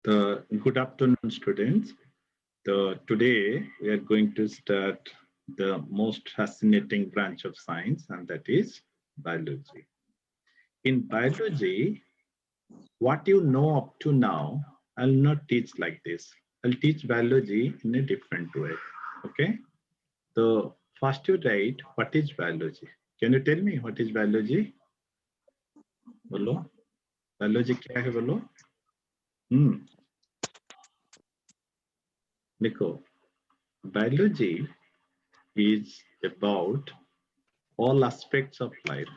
Good afternoon, students. Today we are going to start the most fascinating branch of science, and that is biology. In biology, what you know up to now, I'll not teach like this. I'll teach biology in a different way. Okay? So first you write, what is biology? Can you tell me what is biology? बोलो biology क्या है बोलो? देखो, biology is about all aspects of life.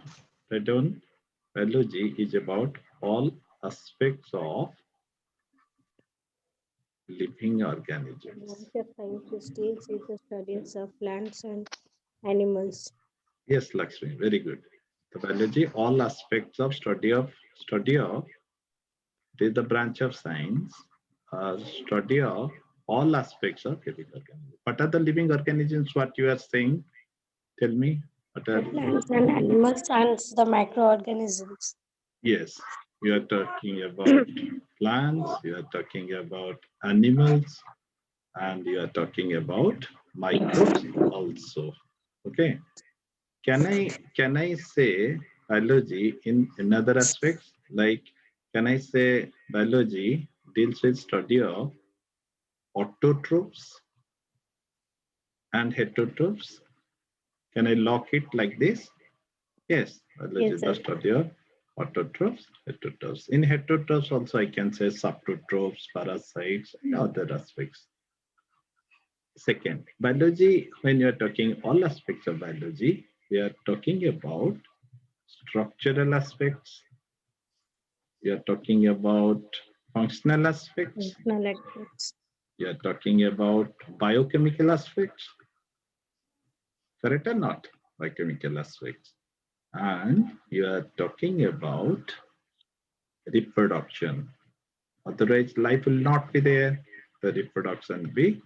Biology is about all aspects of living organisms. Science deals with the studies of plants and animals. Yes, Lakshmi, very good. The biology, all aspects of study of it is the branch of science, study of all aspects of living organisms. What are the living organisms? What you are saying? Tell me. What are Plants and animals and the microorganisms. Yes, you are talking about plants, you are talking about animals, and you are talking about microbes also. Okay. Can I say biology in another aspects? Like, can I say biology deals with study of autotrophs and heterotrophs? Can I lock it like this? Yes, biology is the study of autotrophs, heterotrophs. In heterotrophs also I can say subtrophs, parasites, and other aspects. Second, biology, when you are talking all aspects of biology, we are talking about structural aspects, we are talking about functional aspects, we are talking about biochemical aspects, correct or not? Biochemical aspects. And you are talking about reproduction. Otherwise, life will not be there. The reproduction will be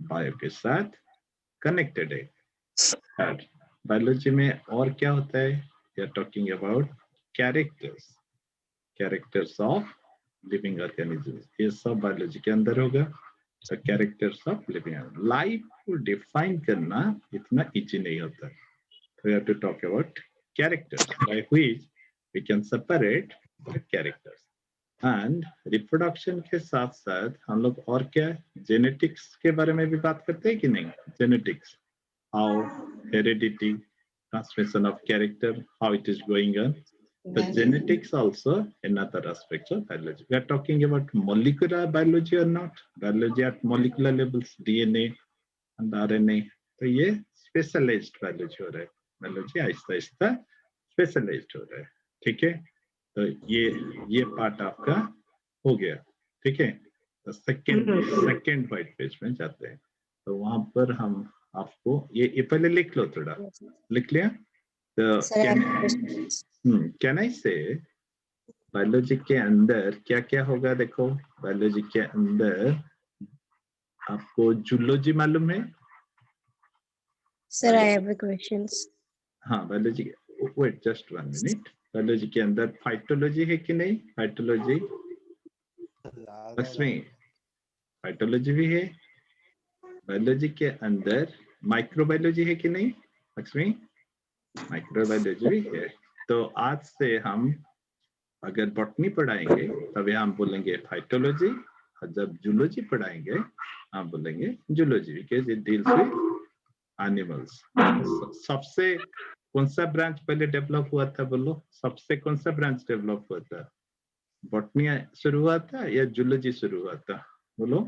bio के साथ connected है. And biology में और क्या होता है? We are talking about characters of living organisms. ये सब biology के अंदर होगा. The characters of living organisms. Life को define करना इतना easy नहीं होता. We have to talk about characters by which we can separate the characters. And reproduction के साथ साथ हम लोग और क्या जेनेटिक्स के बारे में भी बात करते हैं कि नहीं genetics how heredity transmission of character how it is going on the genetics also another aspect of biology. We are talking about molecular biology or not, biology at molecular levels, DNA and RNA. तो ये specialised biology हो रहा है. Biology Aahista Aahista specialised हो रहा है. ठीक है, तो ये पार्ट आपका हो गया. ठीक है, तो सेकंड व्हाइट पेज में जाते हैं. तो वहां पर हम आपको ये पहले लिख लो, थोड़ा लिख लिया. तो कैन आई से बायोलॉजी के अंदर क्या क्या होगा? देखो, बायोलॉजी के अंदर आपको जूलॉजी मालूम है? Sir, I have questions. हाँ, biology, wait just 1 minute. Biology के अंदर फाइटोलॉजी है कि नहीं? फाइटोलॉजी लक्ष्मी, फाइटोलॉजी भी है. बायोलॉजी के अंदर माइक्रोबायोलॉजी है कि नहीं लक्ष्मी? माइक्रोबायोलॉजी भी है. तो आज से हम अगर बॉटनी पढ़ाएंगे तभी हम बोलेंगे फाइटोलॉजी, और जब जूलॉजी पढ़ाएंगे हम बोलेंगे zoology, because it deals with animals. सबसे कौन सा ब्रांच पहले डेवलप हुआ था? बोलो, सबसे कौन सा ब्रांच डेवलप हुआ था? बॉटनी शुरू हुआ था या जूलॉजी शुरू हुआ था? बोलो.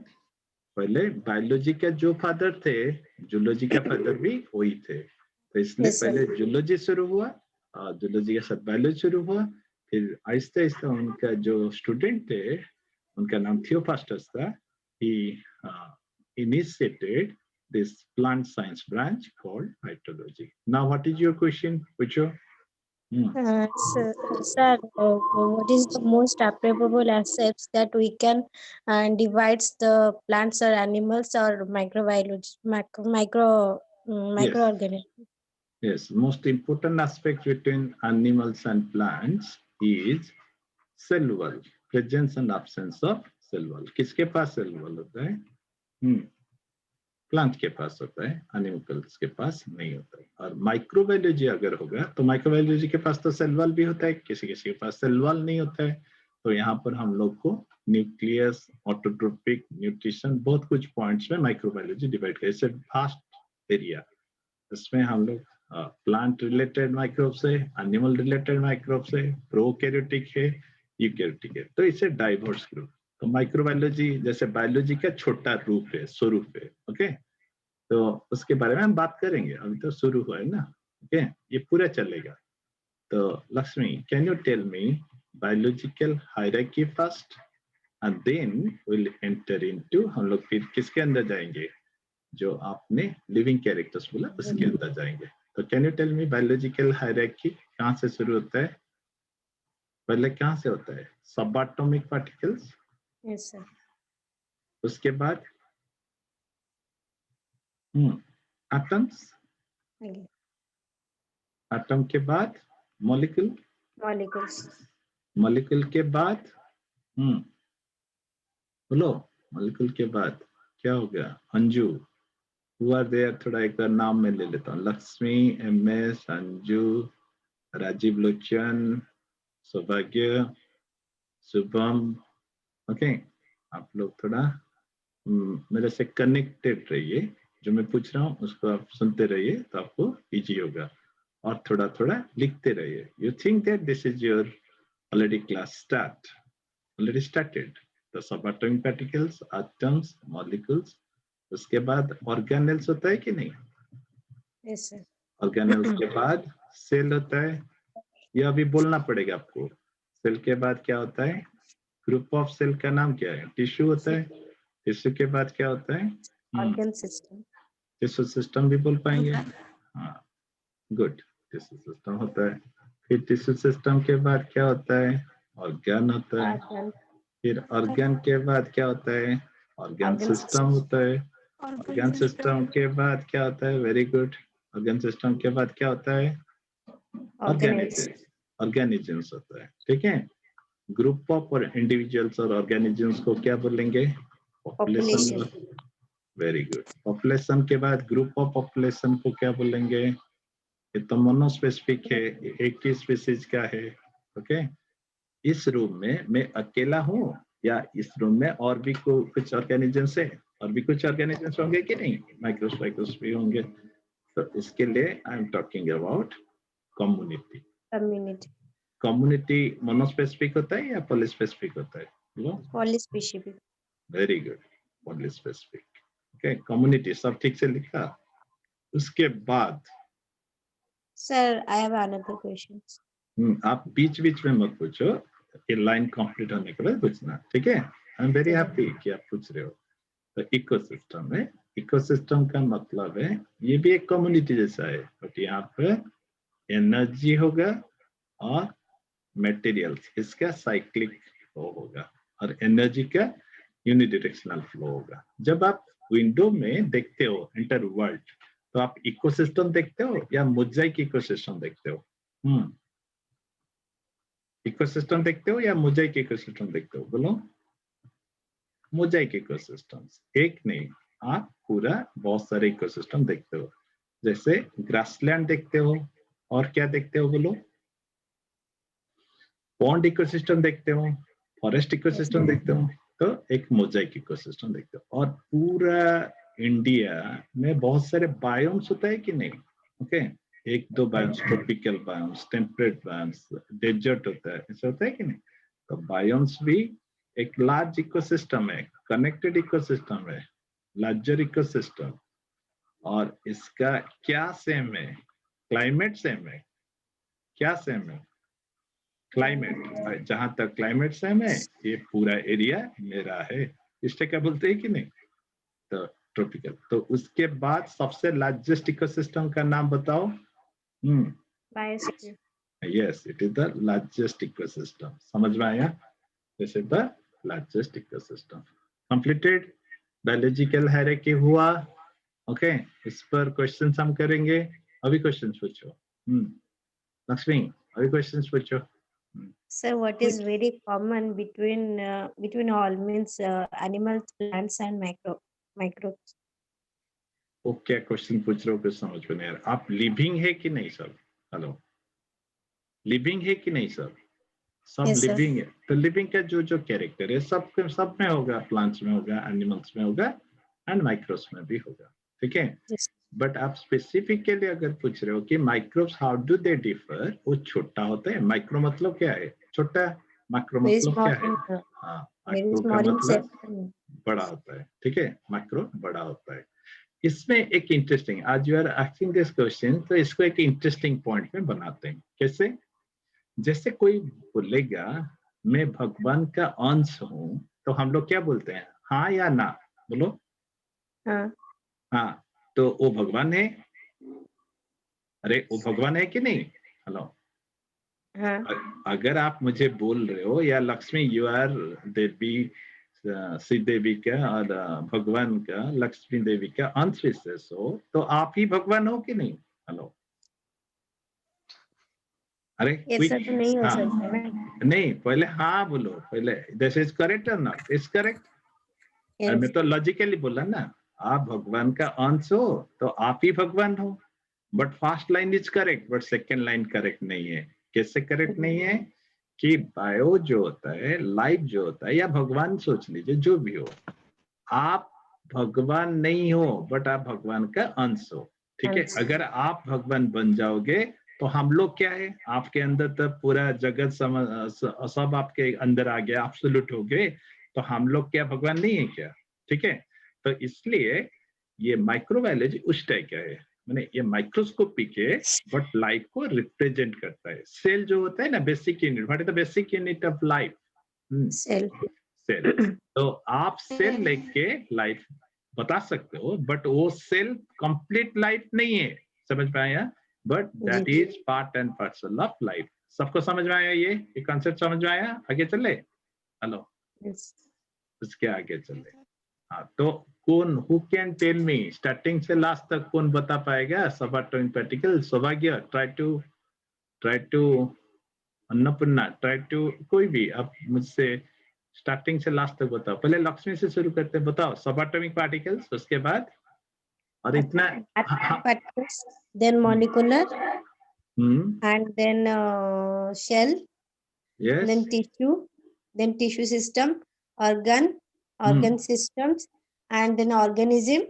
पहले बायोलॉजी का जो फादर थे, जूलॉजी का फादर भी वही थे. तो इसलिए पहले जूलॉजी शुरू हुआ, जूलॉजी के साथ बायोलॉजी शुरू हुआ. फिर आहिस्ते आहिस्ते उनका जो स्टूडेंट थे, उनका नाम थियोफास्टस था. ही initiated this plant science branch called phytology. Now, what is your question, Pucho? Sir, what is the most applicable aspects that we can divide the plants or animals or microbiology, microorganisms? Yes, most important aspect between animals and plants is cell wall, presence and absence of cell wall. किसके पास cell wall होता है? Plant के पास होता है, animals के पास नहीं होता है। और माइक्रोबायोलॉजी अगर होगा तो माइक्रोबायोलॉजी के पास तो सेल वॉल भी होता है, किसी किसी के पास सेल वॉल नहीं होता है। तो यहाँ पर हम लोग को न्यूक्लियस, ऑटोट्रोपिक, न्यूट्रिशन, बहुत कुछ पॉइंट्स में माइक्रोबायोलॉजी डिवाइड कर, इट्स ए वास्ट एरिया। इसमें हम लोग प्लांट रिलेटेड माइक्रोब्स है, एनिमल रिलेटेड माइक्रोब्स है, प्रोकैरियोटिक है, यूकैरियोटिक है, तो इसे डाइवर्स ग्रुप। तो माइक्रोबायोलॉजी जैसे बायोलॉजी का छोटा रूप है, स्वरूप है। ओके, तो उसके बारे में हम बात करेंगे, अभी तो शुरू हुआ है ना। ओके, ये पूरा चलेगा। तो Lakshmi, can you tell me biological hierarchy first and then will enter into, हम लोग फिर किसके अंदर जाएंगे? जो आपने लिविंग कैरेक्टर्स बोला उसके अंदर जाएंगे। तो can you tell me biological hierarchy कहाँ से शुरू होता है? पहले कहाँ से होता है? सब एटॉमिक पार्टिकल्स, Yes, sir. उसके बाद एटम्स, Okay. एटम के बाद मॉलिक्यूल, Molecules. मॉलिक्यूल के बाद बोलो, मॉलिक्यूल के बाद क्या हो गया? Anju, who are there? थोड़ा एक बार नाम में ले लेता हूँ। लक्ष्मी, MS, अंजू, राजीव लोचन, सौभाग्य, शुभम। ओके, आप लोग थोड़ा मेरे से कनेक्टेड रहिए, जो मैं पूछ रहा हूँ उसको आप सुनते रहिए तो आपको इजी होगा, और थोड़ा थोड़ा लिखते रहिए। You think that this is your already class already started. तो सब एटॉमिक पार्टिकल्स, एटम्स, मॉलिक्यूल्स, उसके बाद ऑर्गेनेल्स होता है कि नहीं? Yes, sir. ऑर्गेनेल्स के बाद सेल होता है, ये अभी बोलना पड़ेगा आपको। सेल के बाद क्या होता है? ग्रुप ऑफ सेल का नाम क्या है? टिश्यू होता है। टिश्यू के बाद क्या होता है? Organ system. टिश्यू सिस्टम भी बोल पाएंगे? हाँ, गुड, टिश्यू सिस्टम होता है। फिर टिश्यू सिस्टम के बाद क्या होता है? ऑर्गन होता है। Organ. फिर ऑर्गन के बाद क्या होता है? Organ Organ system system. होता है। ऑर्गन सिस्टम के बाद क्या होता है? वेरी गुड, ऑर्गन सिस्टम के बाद क्या होता है? Organelles. ऑर्गेनिजम्स होता है। ठीक है, ग्रुप ऑफ और इंडिविजुअल्स और ऑर्गेनिजम्स को क्या बोलेंगे? Population. Population. Very good, population के बाद ग्रुप ऑफ पॉपुलेशन को क्या बोलेंगे? ये तो मोनोस्पेसिफिक है, एक ही स्पीसीज का है। ओके, इस रूम में मैं अकेला हूँ या इस रूम में और भी कुछ ऑर्गेनिजम्स है? और भी कुछ ऑर्गेनिजम्स होंगे कि नहीं? माइक्रोस्पाइकोस भी होंगे। तो इसके लिए I am talking about community. Community. Community monospecific होता है या पॉलीस्पेसिफिक होता है? Polyspecific. Very good, polyspecific. Okay, community सब ठीक से लिखा। उसके बाद Sir, I have another question. आप बीच बीच में मत पूछो, ये लाइन कंप्लीट होने के बाद पूछना, ठीक है? आई एम वेरी हैप्पी कि आप पूछ रहे हो। तो इकोसिस्टम है, इकोसिस्टम का मतलब है ये भी एक कम्युनिटी जैसा है, बट यहाँ पे एनर्जी होगा और मटेरियल्स, इसका साइक्लिक फ्लो होगा, और एनर्जी का यूनिडायरेक्शनल फ्लो होगा। जब आप विंडो में देखते हो एंटर वर्ल्ड, तो आप इकोसिस्टम देखते हो या मोजाइक इकोसिस्टम देखते हो? इकोसिस्टम देखते हो या मोजाइक इकोसिस्टम देखते हो? बोलो। मोजाइक इकोसिस्टम्स, एक नहीं, आप पूरा बहुत सारे इकोसिस्टम देखते हो। जैसे ग्रासलैंड देखते हो, और क्या देखते हो? बोलो। पॉन्ड इकोसिस्टम देखते हो, फॉरेस्ट इकोसिस्टम देखते हो, तो एक मोजाइक इकोसिस्टम देखते हो। और पूरा इंडिया में बहुत सारे बायोम्स होता है कि नहीं? ओके, एक दो biomes, tropical biomes, temperate biomes, desert होता है, ऐसा होता है कि नहीं? तो बायोम्स भी एक लार्ज इकोसिस्टम है, कनेक्टेड इकोसिस्टम है, लार्जर इकोसिस्टम। और इसका क्या सेम है? क्लाइमेट सेम है। क्या सेम है? क्लाइमेट। जहां तक क्लाइमेट सेम है, ये पूरा एरिया मेरा है, इससे क्या बोलते हैं कि नहीं? तो ट्रॉपिकल। तो उसके बाद सबसे लार्जेस्ट इकोसिस्टम का नाम बताओ। Biosphere. Yes, it is the largest ecosystem. समझ में आया? This is the largest ecosystem. Completed. Biological hierarchy हुआ। ओके, इस पर क्वेश्चंस हम करेंगे। अभी क्वेश्चंस पूछो। लक्ष्मी, अभी क्वेश्चंस पूछो। Sir, what is very common between all means animals, plants, and microbes? वो क्या क्वेश्चन पूछ रहे हो कुछ समझ में नहीं आ रहा। आप लिविंग है कि नहीं सर? हेलो, लिविंग है कि नहीं सर? सब Yes, sir. लिविंग है। तो लिविंग का जो जो कैरेक्टर है सब में होगा, प्लांट्स में होगा, एनिमल्स में होगा एंड माइक्रोब्स में भी होगा। ठीक है, Yes. बट आप स्पेसिफिकली अगर पूछ रहे हो कि microbes how do they differ, वो छोटा होता है। माइक्रो मतलब क्या है? छोटा। मैक्रो Very मतलब small क्या है? in हाँ, very मैक्रो का small in मतलब shape. बड़ा होता है। ठीक है, मैक्रो बड़ा होता है। इसमें एक इंटरेस्टिंग, आज you are asking this question, तो इसको एक इंटरेस्टिंग पॉइंट में बनाते हैं। कैसे? जैसे कोई बोलेगा मैं भगवान का अंश हूं, तो हम लोग क्या बोलते हैं? हाँ या ना? बोलो। हाँ, हाँ, तो वो भगवान है? अरे वो भगवान है कि नहीं? हेलो, हाँ. अगर आप मुझे बोल रहे हो या लक्ष्मी यू आर देवी, श्री देवी का और भगवान का, लक्ष्मी देवी का अंश विशेष हो, तो आप ही भगवान हो कि नहीं? हेलो, अरे ये क्विक। सब नहीं हो हाँ, सकता ना. नहीं, पहले हाँ बोलो। पहले दिस इज करेक्ट और नॉट? Is correct. और मैं Yes. तो लॉजिकली बोला ना, आप भगवान का अंश हो तो आप ही भगवान हो। But first line is correct, but second line correct नहीं है। कैसे करेक्ट नहीं है? कि बायो जो होता है, लाइफ जो होता है, या भगवान सोच लीजिए, जो भी हो, आप भगवान नहीं हो, बट आप भगवान का अंश हो। ठीक है, अंश। अगर आप भगवान बन जाओगे तो हम लोग क्या है? आपके अंदर तो पूरा जगत सब आपके अंदर आ गया, एब्सोल्यूट हो गए, तो हम लोग क्या भगवान नहीं है क्या? ठीक है, तो इसलिए ये माइक्रोबायोलॉजी उस टाइप का है, मैंने ये माइक्रोस्कोपी के, बट लाइफ को रिप्रेजेंट करता है। सेल जो होता है ना, basic unit, what is the basic unit of life? Cell. Cell. तो आप सेल लेके लाइफ बता सकते हो, बट वो सेल कंप्लीट लाइफ नहीं है। समझ में आया? बट जी दैट जी. Is part and parcel of life. सबको समझ में आया? ये कॉन्सेप्ट समझ में आया? आगे चले? Hello, Yes. उसके आगे चले। हाँ, तो कौन, who can tell me starting से लास्ट तक कौन बता पाएगा? सब atomic particle. Saubhagya, try to Annapurna, try to, कोई भी आप मुझसे स्टार्टिंग से लास्ट तक बताओ। पहले लक्ष्मी से शुरू करते हैं, बताओ सब एटॉमिक पार्टिकल्स, उसके बाद। और इतना। हाँ, हाँ, Particles, then molecular, hmm, and then shell, yes, then tissue system, organ, hmm, organ systems, and then organism,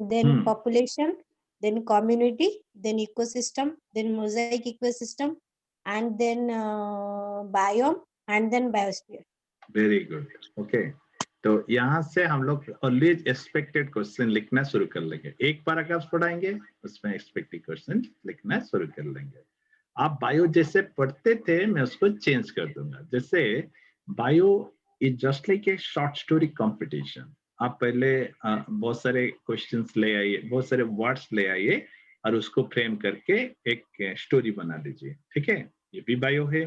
then hmm, population, then community, then ecosystem, then mosaic ecosystem, and then biome, and then biosphere. Very good. Okay, तो यहाँ से हम लोग always expected question लिखना शुरू कर लेंगे। एक पैराग्राफ पढ़ाएंगे, उसमें एक्सपेक्टेड क्वेश्चन लिखना शुरू कर लेंगे। आप बायो जैसे पढ़ते थे, मैं उसको चेंज कर दूंगा। जैसे bio is just like a short story competition. आप पहले बहुत सारे क्वेश्चंस ले आइए, बहुत सारे वर्ड्स ले आइए, और उसको फ्रेम करके एक स्टोरी बना लीजिए। ठीक है, ये भी बायो है।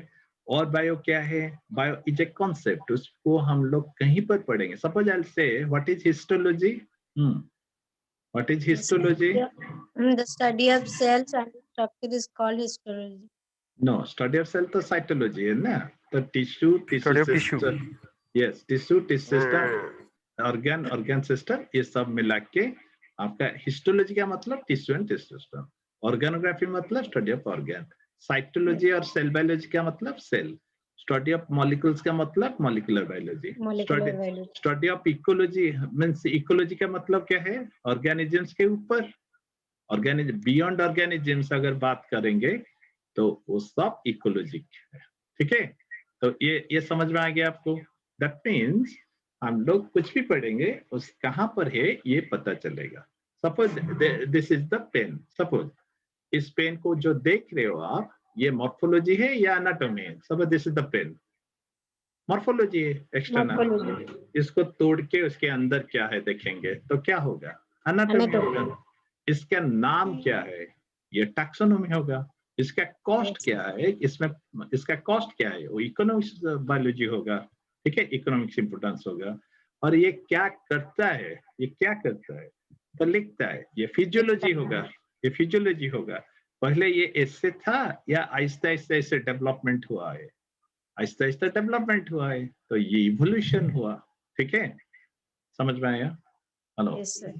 और बायो क्या है? बायो इज ए कॉन्सेप्ट, उसको हम लोग कहीं पर पढ़ेंगे। Suppose I say what is histology. What is histology? The study of cells and structure is called histology. No, study of cell तो साइटोलॉजी है ना। तो tissue Study of tissue. System, yes, tissue system, organ system, ये सब मिला के आपका histology का मतलब tissue and tissue system. Organography मतलब स्टडी ऑफ ऑर्गन। साइटोलॉजी और सेल बायोलॉजी का मतलब सेल। स्टडी ऑफ मॉलिक्यूल्स का मतलब molecular biology. Molecular biology. Study of ecology means, ecology का मतलब क्या है? ऑर्गेनिजम्स के ऊपर, ऑर्गेनिज्म बियॉन्ड ऑर्गेनिजम्स अगर बात करेंगे तो वो सब इकोलॉजी है। ठीक है, तो ये समझ में आ गया आपको? दैट मीन्स हम लोग कुछ भी पढ़ेंगे, उस कहाँ पर है ये पता चलेगा। Suppose this is the pen. Suppose इस पेन को जो देख रहे हो आप, ये मॉर्फोलॉजी है या एनाटॉमी है? Suppose this is the pen, morphology है, एक्सटर्नल। Morphology. इसको तोड़ के उसके अंदर क्या है देखेंगे तो क्या होगा? Anatomy Anatomy. होगा। इसका नाम क्या है? ये टैक्सोनॉमी होगा। इसका कॉस्ट Yes. क्या है? इसमें इसका कॉस्ट क्या है? वो इकोनॉमिक्स बायोलॉजी होगा। ठीक है, इकोनॉमिक्स इंपोर्टेंस होगा। और ये क्या करता है? ये क्या करता है तो लिखता है, ये फिजियोलॉजी होगा। ये फिजियोलॉजी होगा। पहले ये ऐसे था या आहिस्ता आहिस्ता ऐसे डेवलपमेंट हुआ है? आहिस्ता आहिस्ता डेवलपमेंट हुआ है, तो ये इवोल्यूशन हुआ। ठीक है, समझ में आया? हेलो। Yes, sir.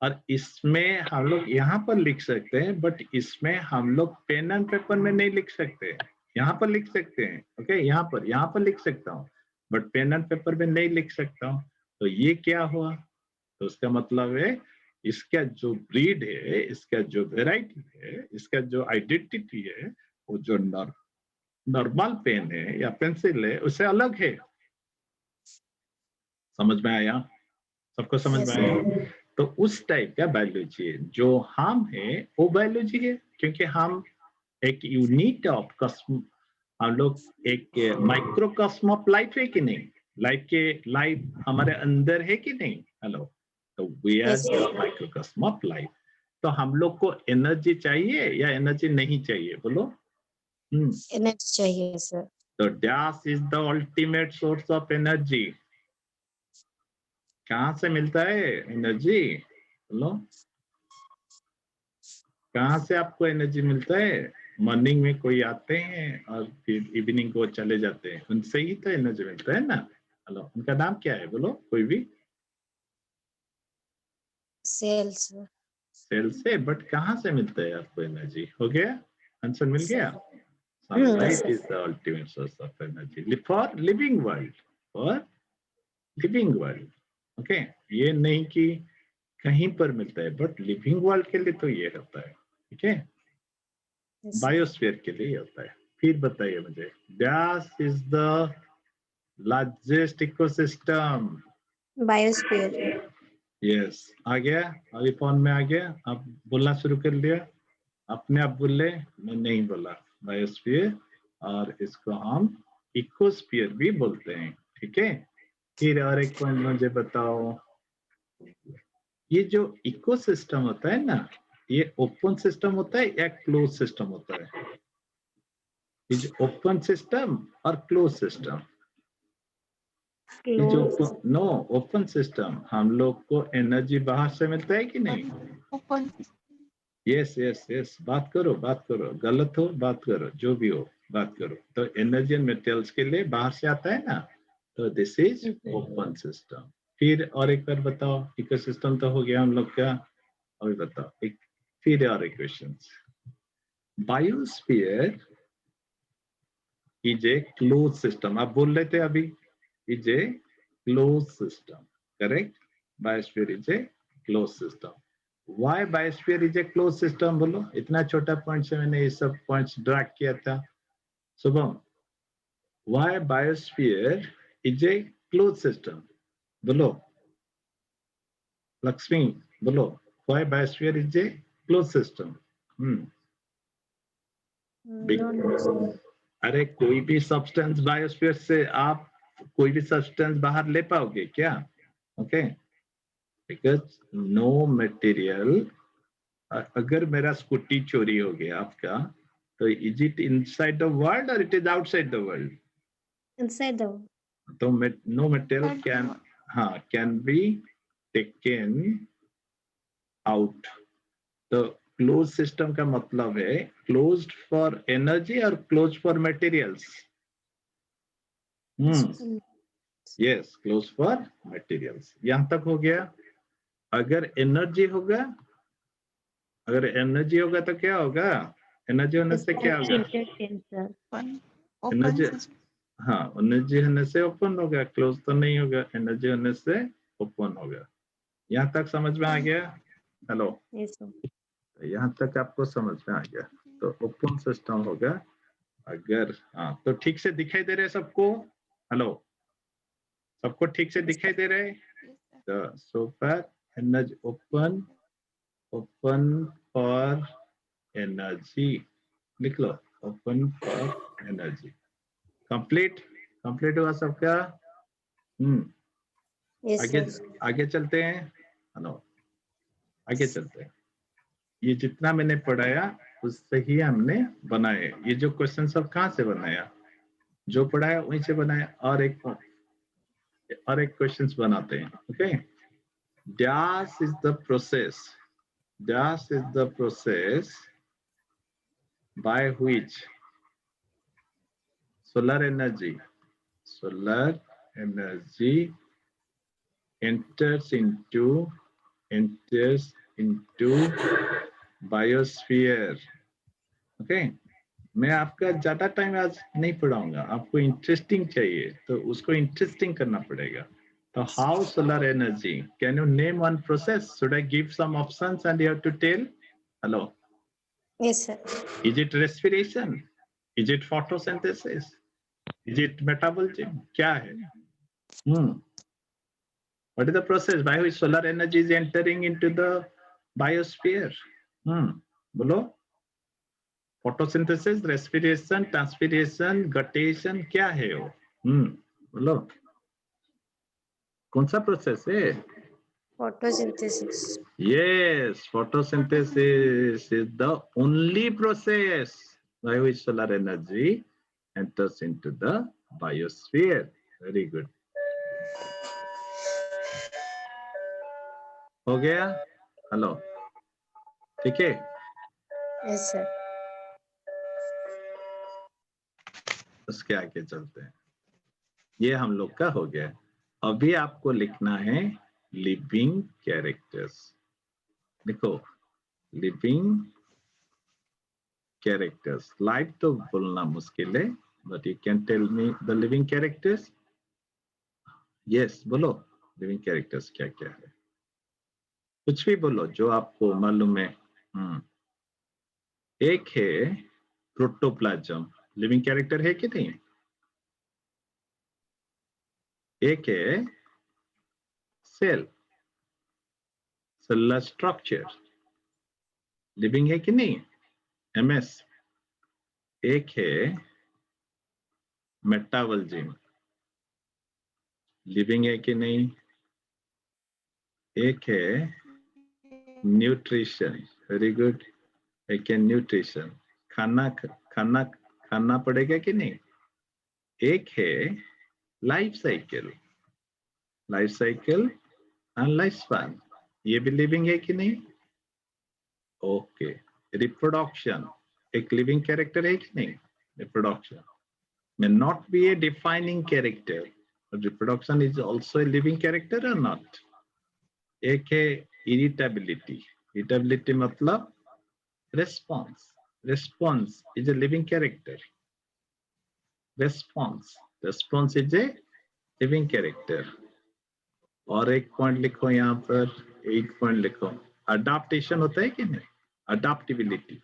और इसमें हम लोग यहाँ पर लिख सकते हैं, बट इसमें हम लोग पेन एंड पेपर में नहीं लिख सकते। यहाँ पर लिख सकते हैं, ओके, यहाँ पर लिख सकता हूँ, बट पेन एंड पेपर में नहीं लिख सकता हूँ। तो ये क्या हुआ? तो उसका मतलब है इसका जो ब्रीड है, इसका जो वेराइटी है, इसका जो आइडेंटिटी है, वो जो नॉर्मल पेन है या पेंसिल है उससे अलग है। समझ में आया? सबको समझ Yes, में sir. आया? तो उस टाइप का बायोलॉजी है। जो हम है वो बायोलॉजी है, क्योंकि हम एक यूनिट ऑफ कस्म, हम लोग एक माइक्रोकॉस्म ऑफ लाइफ है कि नहीं? लाइफ हमारे अंदर है कि नहीं? हेलो। तो we are Yes, sir. The microcosm of life. तो हम लोग को एनर्जी चाहिए या एनर्जी नहीं चाहिए, बोलो? Energy चाहिए, sir. तो dash is the ultimate source of energy. कहाँ से मिलता है एनर्जी? बोलो, कहाँ से आपको एनर्जी मिलता है? मॉर्निंग में कोई आते हैं और फिर इवनिंग को चले जाते हैं, उनसे ही तो एनर्जी मिलता है ना। हेलो, उनका नाम क्या है, बोलो कोई भी? Cells, sir. सेल से। बट कहाँ से मिलता है आपको एनर्जी? हो गया, आंसर मिल गया। Yes, sunlight sir. Is the ultimate source of energy for living world, for living world. Okay, ये नहीं कि कहीं पर मिलता है, बट लिविंग वर्ल्ड के लिए तो ये होता है। ठीक है, Yes, sir. बायोस्फीयर के लिए होता है। फिर बताइए मुझे, dash is the largest ecosystem? Biosphere. Yes, आ गया, अभी फोन में आ गया, आप बोलना शुरू कर दिया, अपने आप बोले, मैं नहीं बोला। बायोस्फीयर, और इसको हम इकोस्फीयर भी बोलते हैं। ठीक है, फिर और एक पॉइंट मुझे बताओ, ये जो इकोसिस्टम होता है ना, ये ओपन सिस्टम होता है या क्लोज सिस्टम होता है? ये जो ओपन सिस्टम और क्लोज सिस्टम, ये जो Close. नो ओपन सिस्टम, हम लोग को एनर्जी बाहर से मिलता है कि नहीं? ओपन यस यस यस, बात करो बात करो, गलत हो बात करो, जो भी हो बात करो। तो एनर्जी एंड मटेरियल्स के लिए बाहर से आता है ना, तो दिस इज ओपन सिस्टम। फिर और एक बार बताओ, इकोसिस्टम तो हो गया हम लोग का, अभी बताओ एक, फिर और एक question. Biosphere is a close system, आप बोल रहे थे अभी, is a close system, correct? Biosphere is a close system. Why biosphere is a closed system? बोलो, इतना छोटा पॉइंट से मैंने ये सब पॉइंट्स ड्रैग किया था। Shubham, why biosphere is a closed system? बोलो, लक्ष्मी बोलो, why biosphere is a closed system? No, sir. अरे कोई भी सब्सटेंस बायोस्फीयर से आप कोई भी सब्सटेंस बाहर ले पाओगे क्या? ओके, बिकॉज नो मटेरियल, अगर मेरा स्कूटी चोरी हो गया आपका, तो is it inside the world और it is outside the world? Inside the. तो नो मटेरियल कैन, हाँ, कैन बी टेकन आउट। तो क्लोज सिस्टम का मतलब है क्लोज्ड फॉर एनर्जी और close for materials. Yes, close for materials. यहां तक हो गया। अगर एनर्जी होगा, अगर एनर्जी होगा तो क्या होगा? एनर्जी होने से क्या होगा? ओपन एनर्जी, हाँ, एनर्जी होने से ओपन होगा, क्लोज तो नहीं होगा, एनर्जी होने से ओपन होगा। यहाँ तक समझ में आ गया? Hello, Yes, sir. यहाँ तक आपको समझ में आ गया? तो ओपन सिस्टम होगा अगर, हाँ, तो ठीक से दिखाई दे रहे हैं सबको? हेलो, सबको ठीक से दिखाई दे रहे हैं? तो super energy open, open for energy, लिख लो, open for energy. Complete, complete हुआ सबका? Yes, आगे, sir. आगे चलते हैं। हेलो, आगे चलते हैं। ये जितना मैंने पढ़ाया उससे ही हमने बनाए। ये जो क्वेश्चन सब कहाँ से बनाया? जो पढ़ाया वहीं से बनाया। और एक क्वेश्चंस बनाते हैं। Okay, dash is the process, dash is the process by which solar energy solar energy enters into biosphere. Okay, मैं आपका ज्यादा टाइम आज नहीं पढ़ाऊंगा, आपको इंटरेस्टिंग चाहिए तो उसको इंटरेस्टिंग करना पड़ेगा. So how solar energy? Can you name one process? Should I give some options and you have to tell? Hello. Yes, sir. Is it respiration? Is it photosynthesis? Is it metabolism? क्या है? What is the process by which solar energy is entering into the biosphere? बोलो. Photosynthesis, respiration, transpiration, guttation, क्या है वो? बोलो. कौन सा process है? Photosynthesis. Yes, photosynthesis is the only process by which solar energy enters into the biosphere. Very good. हो गया? हेलो. ठीक है? Yes, sir. उसके आगे चलते हैं. ये हम लोग का हो गया. अभी आपको लिखना है लिविंग कैरेक्टर्स. देखो, लिविंग कैरेक्टर्स. लाइव तो बोलना मुश्किल है, but you can tell me the living characters. Yes, बोलो. लिविंग कैरेक्टर्स क्या क्या है? कुछ भी बोलो जो आपको मालूम है. एक है प्रोटोप्लाज्म. लिविंग कैरेक्टर है कि नहीं? एक है सेल, सेलुलर स्ट्रक्चर. लिविंग है कि नहीं? एमएस. एक है मेटाबॉलिज्म. लिविंग है कि नहीं? एक है न्यूट्रिशन. Very good. एक है न्यूट्रिशन. खाना पड़ेगा कि नहीं? एक है life cycle. Life cycle and life span. ये भी लिविंग है कि नहीं? ओके. रिप्रोडक्शन एक लिविंग कैरेक्टर है कि नहीं? Reproduction may not be a defining character, but reproduction is also a living character or not? एक है irritability. Irritability मतलब response. Response is a living character. Response is a living character. और एक point लिखो यहाँ पर. एक पॉइंट लिखो. अडाप्टेशन होता है कि नहीं? अडाप्टिबिलिटी.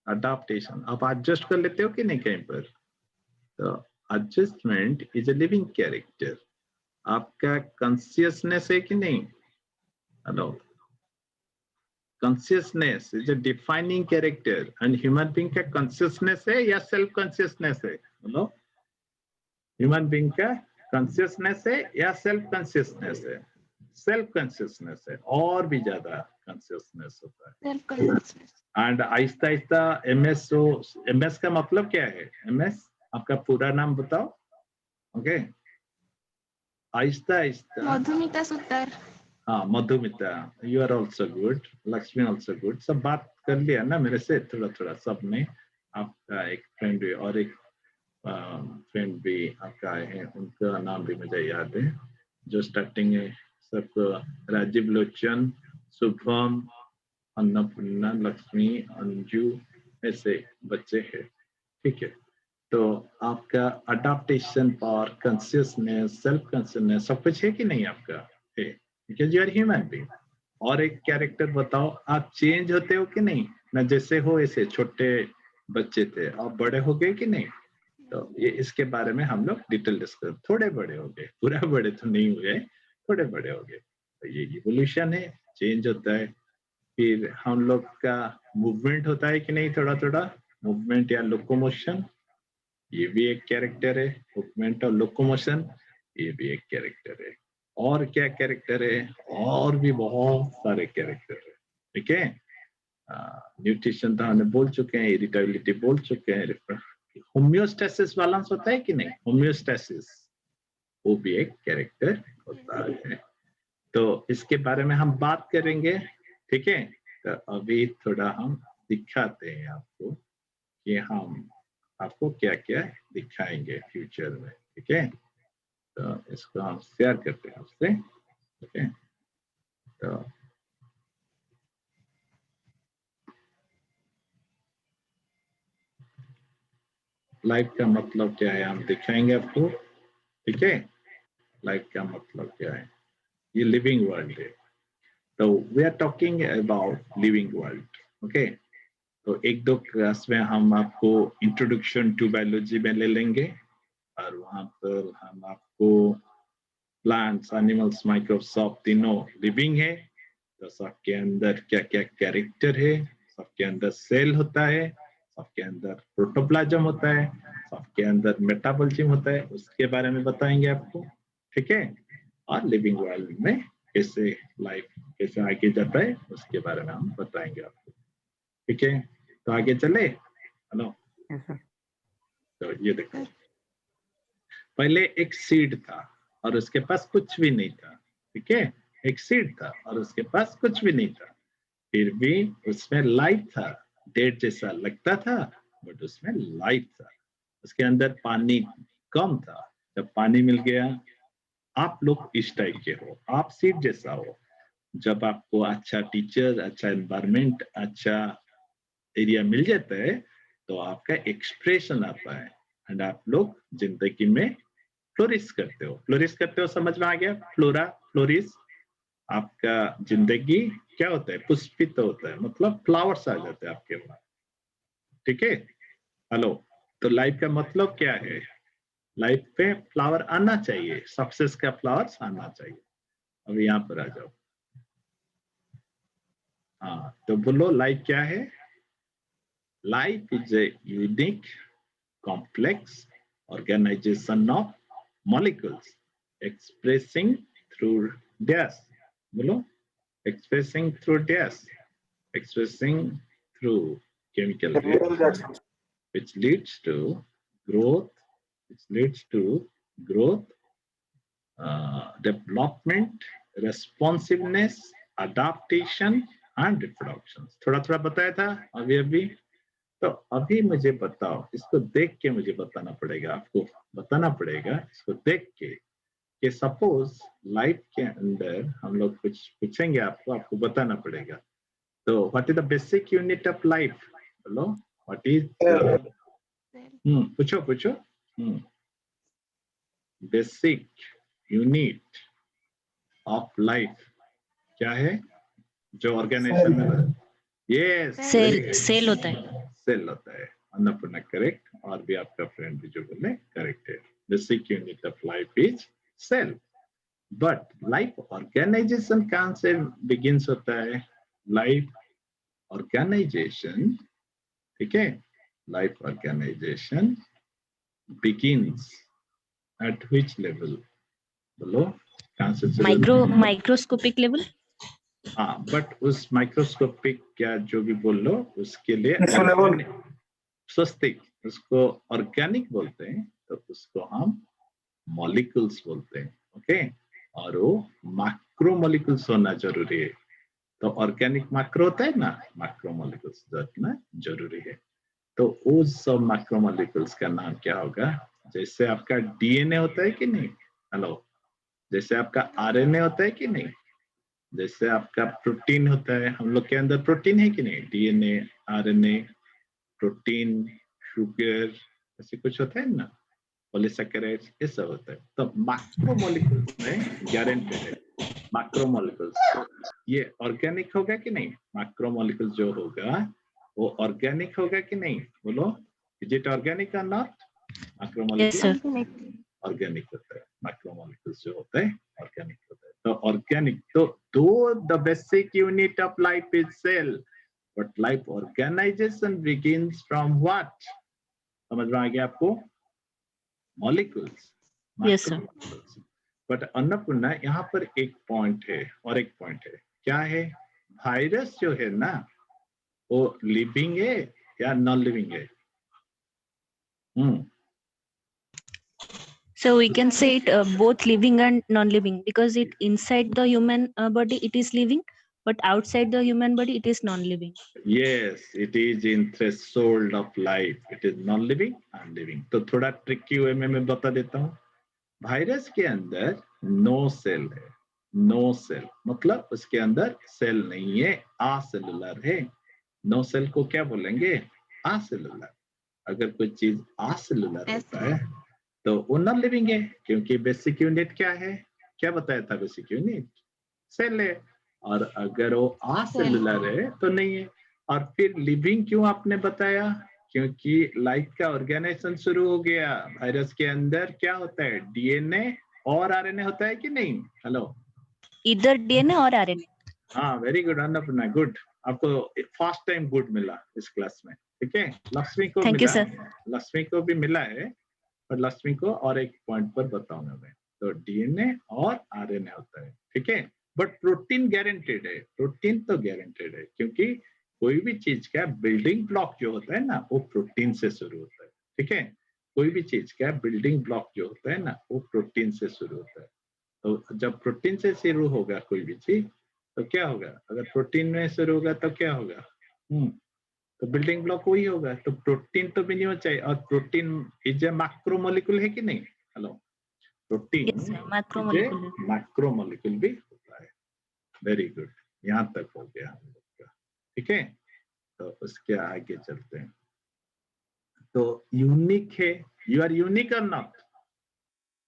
अडाप्टेशन आप एडजस्ट कर लेते हो कि नहीं कहीं पर? तो adjustment is a living character. आपका consciousness है कि नहीं? Hello. Consciousness is a defining character. And human being का consciousness है या self consciousness है? हेलो. Human being का consciousness है या self consciousness है? Self consciousness है. और भी ज्यादा consciousness होता है. Self consciousness. And Aahista Aahista MS का मतलब क्या है? MS आपका पूरा नाम बताओ. ओके. आहिस्ता आहिस्ता. मधुमिता सुतार. हाँ, Madhumita. You are also good. Lakshmi also good. सब बात कर लिया ना मेरे से थोड़ा थोड़ा. सब में आपका एक फ्रेंड भी और एक फ्रेंड भी आपका आए हैं. उनका नाम भी मुझे याद है जो स्टार्टिंग है. सबको राजीव लोचन, शुभम, अन्नपूर्णा, लक्ष्मी, अंजू ऐसे बच्चे हैं. ठीक है. तो आपका adaptation power, consciousness, self consciousness सब कुछ है कि नहीं आपका? है. Because you are human being. और एक कैरेक्टर बताओ. आप चेंज होते हो कि नहीं? ना जैसे हो ऐसे. छोटे बच्चे थे, आप बड़े हो गए कि नहीं? तो ये इसके बारे में हम लोग डिटेल डिस्कस. थोड़े बड़े हो गए, पूरा बड़े तो नहीं हुए, थोड़े बड़े हो गए. तो ये इवोल्यूशन है. चेंज होता है. फिर हम लोग का मूवमेंट होता है कि नहीं? थोड़ा थोड़ा मूवमेंट या लोकोमोशन. ये भी एक कैरेक्टर है. मूवमेंट और लोकोमोशन ये भी एक कैरेक्टर है. और क्या कैरेक्टर है? और भी बहुत सारे कैरेक्टर है. ठीक है. न्यूट्रिशन तो हमने बोल चुके हैं. इरिटेबिलिटी बोल चुके हैं. होम्योस्टेसिस बैलेंस होता है कि नहीं? होम्योस्टेसिस वो भी एक कैरेक्टर होता है. तो इसके बारे में हम बात करेंगे. ठीक है. तो अभी थोड़ा हम दिखाते हैं आपको कि हम आपको क्या क्या दिखाएंगे फ्यूचर में. ठीक है. तो इसको हम शेयर करते हैं उससे, ओके। तो लाइफ का मतलब क्या है हम दिखाएंगे आपको, ठीक है। लाइफ का मतलब क्या है, ये लिविंग वर्ल्ड है। तो we are talking about living world, okay. तो एक दो क्लास में हम आपको इंट्रोडक्शन टू बायोलॉजी में ले लेंगे, और वहां पर हम आपको प्लांट्स, एनिमल्स, माइक्रोब्स सब तीनों लिविंग है, तो सबके अंदर क्या क्या कैरेक्टर है, सबके अंदर सेल होता है, सबके अंदर प्रोटोप्लाज्म होता है, सबके अंदर मेटाबॉलिज्म होता है, उसके बारे में बताएंगे आपको, ठीक है। और लिविंग वर्ल्ड में कैसे लाइफ कैसे आगे जाता है उसके बारे में हम बताएंगे आपको, ठीक है। तो आगे चले, हेलो। तो ये देखो, पहले एक सीड था और उसके पास कुछ भी नहीं था, ठीक है। एक सीड था और उसके पास कुछ भी नहीं था, फिर भी उसमें लाइफ था, डेड जैसा लगता था बट उसमें लाइफ था। उसके अंदर पानी कम था, जब पानी मिल गया, आप लोग इस टाइप के हो, आप सीड जैसा हो। जब आपको अच्छा टीचर, अच्छा एनवायरमेंट, अच्छा एरिया मिल जाता है तो आपका एक्सप्रेशन आता है एंड आप लोग जिंदगी में फ्लोरिश करते हो। फ्लोरिश करते हो समझ में आ गया, फ्लोरा फ्लोरिश, आपका जिंदगी क्या होता है, पुष्पित होता है, मतलब फ्लावर्स आ जाते हैं आपके पास, ठीक है। हेलो। तो लाइफ का मतलब क्या है, लाइफ पे फ्लावर आना चाहिए, सक्सेस का फ्लावर्स आना चाहिए। अब यहाँ पर आ जाओ, हाँ। तो बोलो लाइफ क्या है, life is a unique complex organization of molecules expressing through dash, बोलो, expressing through dash, expressing through chemical reaction which leads to growth, development, responsiveness, adaptation and reproduction। थोड़ा थोड़ा बताया था अभी। तो अभी मुझे बताओ, इसको देख के मुझे बताना पड़ेगा, आपको बताना पड़ेगा इसको देख के, कि सपोज लाइफ के अंदर हम लोग कुछ पूछेंगे आपको, आपको बताना पड़ेगा। तो what is the basic unit of life, बोलो, व्हाट इज पूछो पूछो, बेसिक यूनिट ऑफ लाइफ क्या है, जो ऑर्गेनाइजेशन में, यस, सेल होता है, सेल होता है। अन्नपूर्णा करेक्ट, और भी आपका फ्रेंड भी जो बोले करेक्ट है। Basic unit of life is cell. But life organization कहां से बिगिंस होता है, लाइफ ऑर्गेनाइजेशन, ठीक है, life organization begins at which level, बोलो कहां से शुरू, माइक्रोस्कोपिक लेवल। हाँ, बट उस माइक्रोस्कोपिक क्या जो भी बोल लो, उसके लिए स्वस्तिक, उसको ऑर्गेनिक बोलते हैं, तो उसको हम मॉलिक्यूल्स बोलते हैं, ओके। और वो मैक्रो मॉलिक्यूल्स होना जरूरी है। तो ऑर्गेनिक मैक्रो होता है ना, मैक्रो मॉलिक्यूल्स होना जरूरी है। तो उस सब मैक्रो मॉलिक्यूल्स का नाम क्या होगा, जैसे आपका डीएनए होता है कि नहीं, हेलो, जैसे आपका आरएनए होता है कि नहीं, जैसे आपका प्रोटीन होता है, हम लोग के अंदर प्रोटीन है कि नहीं, डीएनए, आरएनए, प्रोटीन, शुगर, ऐसे कुछ होता है ना, पॉलीसैकेराइड्स, ये सब होता है। तो मैक्रोमोलिक्यूल्स में गारंटेड है, मैक्रोमोलिक्यूल्स ये ऑर्गेनिक होगा कि नहीं, मैक्रोमोलिक्यूल्स जो होगा वो ऑर्गेनिक होगा कि नहीं, बोलो, इज इट ऑर्गेनिक और नॉट, मैक्रोमोलिक्यूल्स ऑर्गेनिक होता है, मैक्रोमोलिक्यूल्स जो होता है ऑर्गेनिक होता है। तो ऑर्गेनिक, तो दो the basic unit of life is cell, but life organization begins from what, समझ में आ गया आपको, molecules, Yes, sir. But Annapurna यहाँ पर एक पॉइंट है और एक पॉइंट है, क्या है, वायरस जो है ना वो लिविंग है या नॉन लिविंग है, So we can say it both living and non-living, because it inside the human body it is living, but outside the human body it is non-living. Yes, it is in threshold of life, it is non-living and living। तो थोड़ा tricky वे में मैं बता देता हूँ, virus के अंदर no cell है, नो सेल मतलब उसके अंदर सेल नहीं है, आसेलुलर है। नो सेल को क्या बोलेंगे? आसेलुलर। अगर कोई चीज आसेलुलर होता है तो वो नॉन लिविंग है, क्योंकि बेसिक यूनिट क्या है? क्या बताया था बेसिक यूनिट? सेल है। और अगर वो आसेलुलर है तो नहीं है। और फिर लिविंग क्यों आपने बताया? क्योंकि लाइफ का ऑर्गेनाइजेशन शुरू हो गया। वायरस के अंदर क्या होता है? डीएनए और आरएनए होता है कि नहीं? हेलो, इधर डीएनए और आरएनए। हाँ, वेरी गुड अन्नपूर्णा, गुड। आपको फर्स्ट टाइम गुड मिला इस क्लास में, ठीक है। लक्ष्मी को Thank you, मिला, sir. लक्ष्मी को भी मिला है, पर लक्ष्मी को और एक पॉइंट पर बताऊंगा मैं। तो डीएनए और आरएनए होता है, ठीक है। बट प्रोटीन गारंटेड है, प्रोटीन तो गारंटेड है, क्योंकि कोई भी चीज का बिल्डिंग ब्लॉक जो होता है ना, वो प्रोटीन से शुरू होता है, ठीक है। कोई भी चीज का बिल्डिंग ब्लॉक जो होता है ना, वो प्रोटीन से शुरू होता है। तो जब प्रोटीन से शुरू होगा कोई भी चीज, तो क्या होगा? अगर प्रोटीन में शुरू होगा तो क्या होगा? तो बिल्डिंग ब्लॉक वही होगा। तो प्रोटीन तो मिनिमम चाहिए, और प्रोटीन इज ए मैक्रोमोलिक्यूल है कि नहीं? Hello, protein Yes, sir. Is a Macromolecule. Macromolecule भी होता है। वेरी गुड, यहाँ तक हो गया हम लोग का, ठीक है। तो उसके आगे चलते हैं। तो यूनिक है, यू आर यूनिक और not?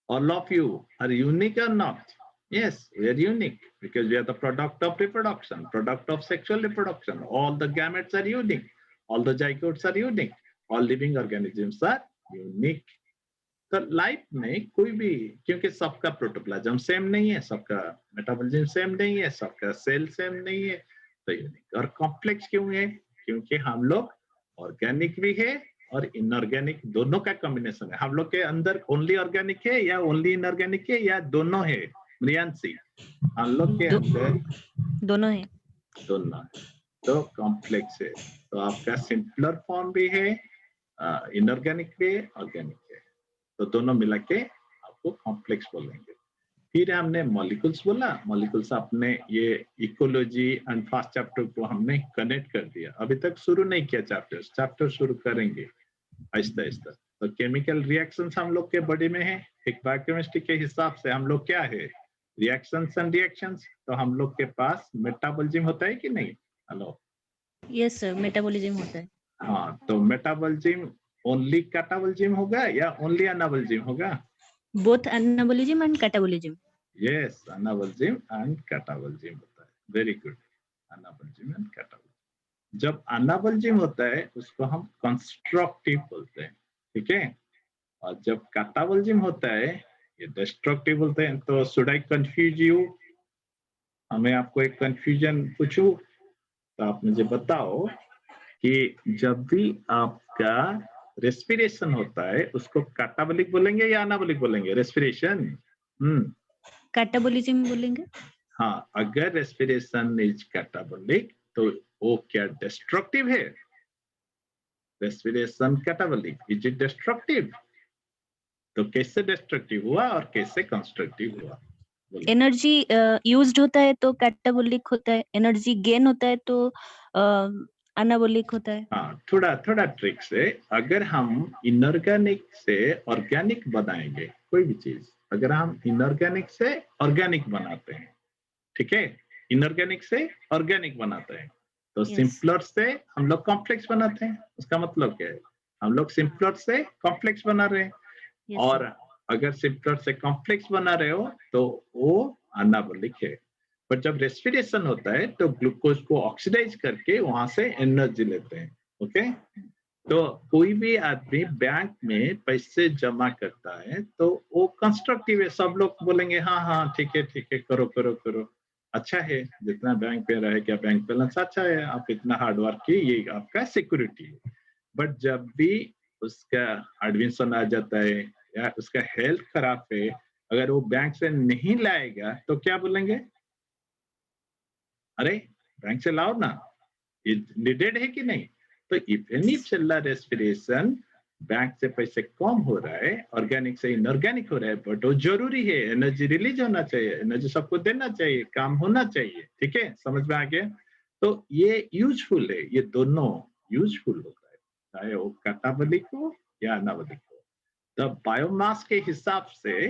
All of you are unique or not? Yes, we are unique because we are the product of reproduction, product of sexual reproduction. All the gametes are unique. All the zygotes are unique. All living organisms are unique. तो life में कोई भी, क्योंकि सबका protoplasm same नहीं है, सबका metabolism same नहीं है, सबका सेल सेम नहीं है, तो यूनिक और कॉम्प्लेक्स क्यों है? क्योंकि हम लोग ऑर्गेनिक भी है और इनऑर्गेनिक, दोनों का कॉम्बिनेशन है। हम लोग के अंदर ओनली ऑर्गेनिक है या ओनली इनऑर्गेनिक है या दोनों है? मृयांशी, हम लोग के अंदर दोनों है। दोनों है, तो कॉम्प्लेक्स है। तो आपका सिंपलर फॉर्म भी है, इनऑर्गेनिक भी है, ऑर्गेनिक है, तो दोनों मिला के आपको कॉम्प्लेक्स बोलेंगे। फिर हमने मॉलिक्यूल्स बोला, मॉलिक्यूल्स आपने ये इकोलॉजी एंड फर्स्ट चैप्टर को हमने कनेक्ट कर दिया। अभी तक शुरू नहीं किया चैप्टर्स, चैप्टर शुरू करेंगे आहिस्ता आहिस्ता। तो केमिकल रिएक्शंस हम लोग के बॉडी में है, एक बायोकेमिस्ट्री के हिसाब से हम लोग क्या है? Reactions and reactions. तो हम लोग के पास मेटाबॉलिज्म होता है कि नहीं? हेलो, यस सर, मेटाबॉलिज्म होता है। हाँ, तो मेटाबॉलिज्म ओनली कैटाबॉलिज्म होगा या ओनली एनाबॉलिज्म होगा? Both anabolism and catabolism. Yes, anabolism and catabolism होता है। Very good, anabolism and catabolism. जब एनाबॉलिज्म होता है उसको हम कंस्ट्रक्टिव बोलते हैं, ठीक है। और जब कैटाबॉलिज्म होता है ये डिस्ट्रक्टिव बोलते हैं। तो शुड आई कंफ्यूज यू? हमें आपको एक कंफ्यूजन पूछूं तो आप मुझे बताओ कि जब भी आपका रेस्पिरेशन होता है उसको कैटाबॉलिक बोलेंगे या एनाबॉलिक बोलेंगे? रेस्पिरेशन कैटाबॉलिज्म बोलेंगे। हाँ, अगर रेस्पिरेशन इज कैटाबॉलिक तो वो क्या डिस्ट्रक्टिव है? Respiration catabolic, is it destructive? तो कैसे डिस्ट्रक्टिव हुआ और कैसे कंस्ट्रक्टिव हुआ? एनर्जी यूज्ड होता है तो कैटाबॉलिक होता है, एनर्जी गेन होता है तो एनाबॉलिक होता है। हाँ, थोड़ा थोड़ा ट्रिक से, अगर हम इनऑर्गेनिक से ऑर्गेनिक बनाएंगे कोई भी चीज, अगर हम इनऑर्गेनिक से ऑर्गेनिक बनाते हैं, ठीक है, इनऑर्गेनिक से ऑर्गेनिक बनाते हैं, तो Yes. सिंपलर से हम लोग कॉम्प्लेक्स बनाते हैं। उसका मतलब क्या है? हम लोग सिंपलर से कॉम्प्लेक्स बना रहे हैं। Yes, और sir. अगर सिंपलर से कॉम्प्लेक्स बना रहे हो तो वो एनाबॉलिक है। पर जब रेस्पिरेशन होता है तो ग्लूकोज को ऑक्सीडाइज करके वहां से एनर्जी लेते हैं, ओके। तो कोई भी आदमी बैंक में पैसे जमा करता है तो वो कंस्ट्रक्टिव है। सब लोग बोलेंगे हाँ हाँ ठीक है, करो करो करो, अच्छा है, जितना बैंक पे रहे क्या बैंक बैलेंस अच्छा है, आप इतना हार्डवर्क की, ये आपका सिक्योरिटी है। बट जब भी उसका एडमिशन आ जाता है या उसका हेल्थ खराब है, अगर वो बैंक से नहीं लाएगा तो क्या बोलेंगे? अरे बैंक से लाओ ना, ये नीडेड है कि नहीं? तो इवन इफ चल रहा रेस्पिरेशन बैंक से पैसे कम हो रहा है, ऑर्गेनिक से इनऑर्गेनिक हो रहा है, बट वो जरूरी है, एनर्जी रिलीज होना चाहिए, एनर्जी सबको देना चाहिए, काम होना चाहिए, ठीक है, समझ में आ गया? तो ये यूजफुल है, ये दोनों यूजफुल होता है, चाहे वो कैटाबॉलिक हो या एनाबॉलिक हो। तो बायोमास के हिसाब से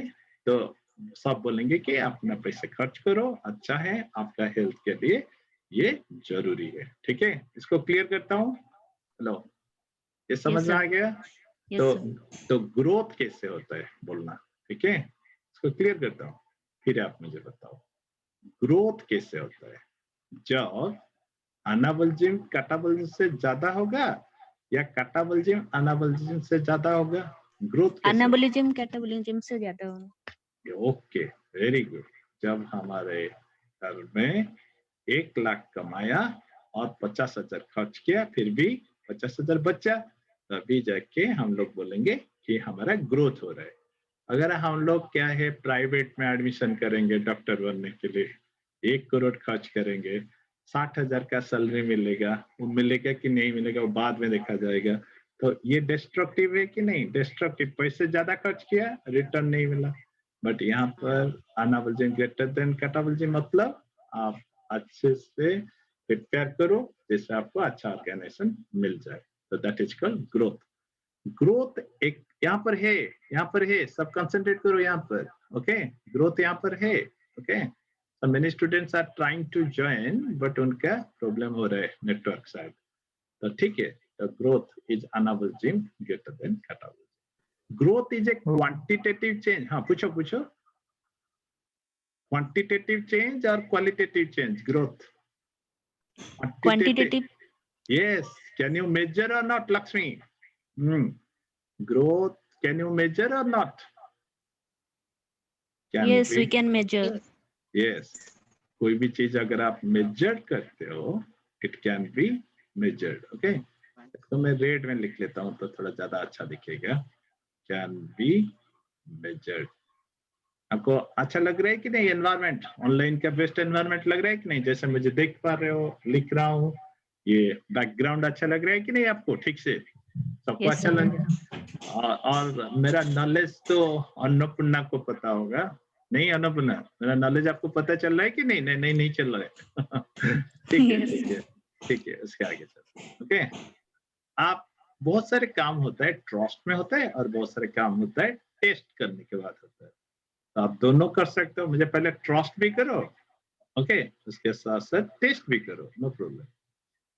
तो सब बोलेंगे कि अपना पैसे खर्च करो, अच्छा है, आपका हेल्थ के लिए ये जरूरी है। ठीक है, इसको क्लियर करता हूँ। हेलो, ये समझ में sir. आ गया? Yes, sir. तो ग्रोथ कैसे होता है बोलना, ठीक है, इसको क्लियर करता हूँ, फिर आप मुझे बताओ ग्रोथ कैसे होता है। जब अनाबल्जिम कैटाबल्जिम से ज्यादा होगा या कैटाबल्जिम अनाबल्जिम से ज्यादा होगा, ग्रोथ कैसे? Anabolism catabolism से ज्यादा होगा। Okay, very good. जब हमारे घर में 1 लाख कमाया और 50,000 खर्च किया, फिर भी 50,000 बचा, तभी जाके हम लोग बोलेंगे कि हमारा ग्रोथ हो रहा है। अगर हम लोग क्या है प्राइवेट में एडमिशन करेंगे डॉक्टर बनने के लिए, 1 करोड़ खर्च करेंगे, 60,000 का सैलरी मिलेगा, वो मिलेगा कि नहीं मिलेगा वो बाद में देखा जाएगा। तो ये डिस्ट्रक्टिव है कि नहीं? डिस्ट्रक्टिव, पैसे ज्यादा खर्च किया, रिटर्न नहीं मिला। बट यहाँ पर अनाबल्जिम ग्रेटर देन कैटाबल्जिम मतलब आप अच्छे से प्रिपेयर करो जिससे आपको अच्छा ऑर्गेनाइजेशन मिल जाए। तो that is called growth. Growth एक यहाँ पर है, सब कंसंट्रेट करो यहाँ पर। ओके, ग्रोथ यहाँ पर है। Okay, so many students are trying to join but उनका प्रॉब्लम हो रहा है नेटवर्क शायद। तो ठीक है, growth is anabolism greater than catabolism. Growth is a quantitative change. हाँ, पूछो। क्वांटिटेटिव चेंज और qualitative change. Growth Quantitative. Yes, can you measure or not, Lakshmi? Growth, can you measure or not? Yes, we can measure. Yes, कोई भी चीज अगर आप major करते हो, it can be measured. Okay, तो मैं रेड में लिख लेता हूँ तो थोड़ा ज्यादा अच्छा दिखेगा। Can be measured. आपको अच्छा लग रहा है कि नहीं? एनवायरमेंट ऑनलाइन का बेस्ट एनवायरमेंट लग रहा है कि नहीं? जैसे मुझे देख पा रहे हो, लिख रहा हूँ, ये बैकग्राउंड अच्छा लग रहा है कि नहीं आपको? ठीक से सबको Yes, अच्छा sir. लग रहा है? और मेरा नॉलेज तो अन्नपूर्णा को पता होगा, नहीं अन्नपूर्णा? मेरा नॉलेज आपको पता चल रहा है कि नहीं? नहीं चल रहा है। ठीक है, उसके आगे चलते। ओके, आप बहुत सारे काम होता है ट्रस्ट में होता है और बहुत सारे काम होता है टेस्ट करने के बाद होता है। तो आप दोनों कर सकते हो। मुझे पहले ट्रस्ट भी करो, ओके, उसके साथ साथ टेस्ट भी करो, नो प्रॉब्लम।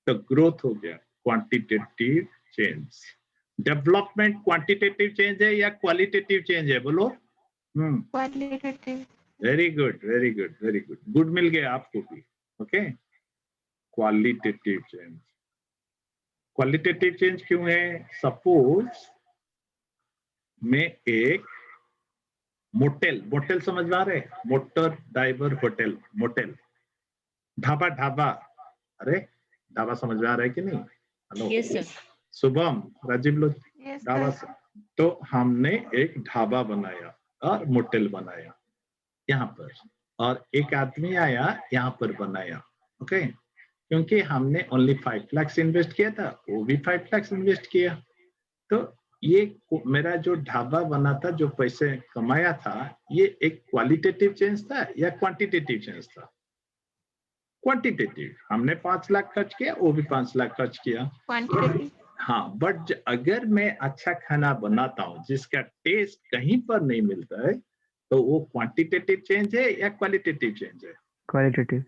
तो ग्रोथ हो गया quantitative change. Development quantitative change है या क्वालिटेटिव चेंज है? बोलो। क्वालिटेटिव। Very good. गुड मिल गया आपको भी। Okay, qualitative change. Qualitative change क्यों है? सपोज मैं एक मोटेल समझ में आ रहे? Motor driver hotel, motel, dhaba. अरे ढाबा समझ में आ रहा है कि नहीं? Hello, Yes, sir. Shubham, Rajeev लोग Yes, ढाबा sir. तो हमने एक ढाबा बनाया और मोटेल बनाया यहाँ पर, और एक आदमी आया यहाँ पर बनाया। ओके, क्योंकि हमने ओनली 5 लाख इन्वेस्ट किया था, वो भी 5 लाख इन्वेस्ट किया। तो ये मेरा जो ढाबा बना था, जो पैसे कमाया था, ये एक क्वालिटेटिव चेंज था या क्वांटिटेटिव चेंज था? क्वांटिटेटिव। हमने 5 लाख खर्च किया, वो भी 5 लाख खर्च किया। क्वांटिटेटिव। हाँ, बट अगर मैं अच्छा खाना बनाता हूँ जिसका टेस्ट कहीं पर नहीं मिलता है, तो वो क्वांटिटेटिव चेंज है या क्वालिटेटिव चेंज है? क्वालिटेटिव।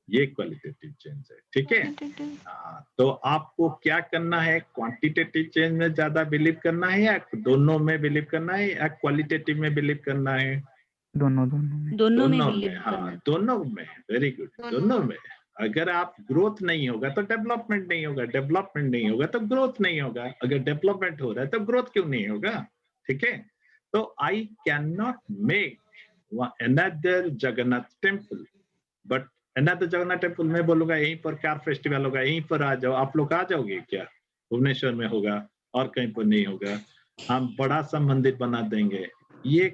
ये क्वालिटेटिव चेंज है। ठीक है, क्वांटिटेटिव। तो आपको क्या करना है? क्वांटिटेटिव चेंज में ज्यादा बिलीव करना है या दोनों में बिलीव करना है या क्वालिटेटिव में बिलीव करना है? दोनों दोनों में में। believe हाँ, करना। दोनों में। वेरी गुड, दोनों में। अगर आप ग्रोथ नहीं होगा तो डेवलपमेंट नहीं होगा, डेवलपमेंट नहीं होगा तो ग्रोथ नहीं होगा। अगर डेवलपमेंट हो रहा है तो ग्रोथ क्यों नहीं होगा? ठीक है, तो I can not make another Jagannath temple, but another Jagannath temple मैं बोलूंगा यहीं पर कार फेस्टिवल होगा, यहीं पर आ जाओ। आप लोग आ जाओगे क्या? भुवनेश्वर में होगा और कहीं पर नहीं होगा। हम बड़ा सा मंदिर बना देंगे, ये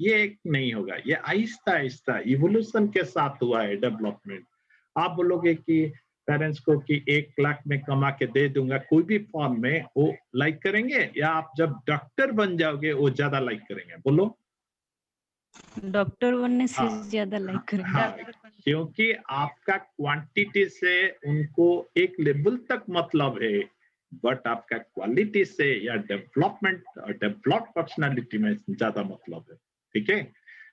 एक नहीं होगा। ये आहिस्ता इवोल्यूशन के साथ हुआ है डेवलपमेंट। आप बोलोगे कि पेरेंट्स को कि 1 लाख में कमा के दे दूंगा कोई भी फॉर्म में, वो लाइक करेंगे? या आप जब डॉक्टर बन जाओगे वो ज्यादा लाइक करेंगे? बोलो। डॉक्टर बनने से हाँ, ज्यादा लाइक करेंगे। हाँ, क्योंकि आपका क्वांटिटी से उनको एक लेवल तक मतलब है, बट आपका क्वालिटी से या डेवलपमेंट और डेवलप पर्सनालिटी में ज्यादा मतलब है। ठीक है,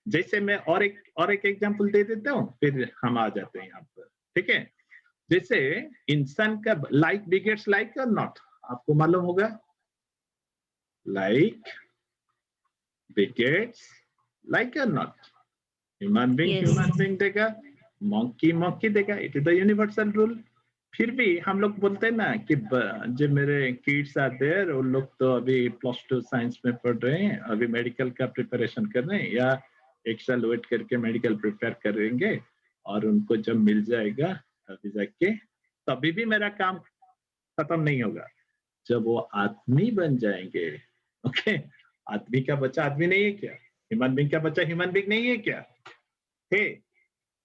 जैसे मैं और एक एग्जांपल दे देता हूँ, फिर हम आ जाते हैं यहाँ पर, ठीक है। जैसे इंसान का लाइक बिगेट्स लाइक और नॉट, आपको मालूम होगा, लाइक बिगेट्स लाइक और नॉट। ह्यूमन बीइंग देगा, मंकी देगा, it is the universal rule. फिर भी हम लोग बोलते हैं ना कि जो मेरे किड्स आते हैं उन लोग तो अभी +2 साइंस में पढ़ रहे हैं, अभी मेडिकल का प्रिपरेशन कर रहे हैं, या एक साल वेट करके मेडिकल प्रिपेयर करेंगे, और उनको जब मिल जाएगा अभी जाके, तभी भी मेरा काम खत्म नहीं होगा। जब वो आदमी बन जाएंगे, ओके, आदमी का बच्चा आदमी नहीं है क्या? ह्यूमन बीइंग का बच्चा ह्यूमन बीइंग नहीं है क्या? हे,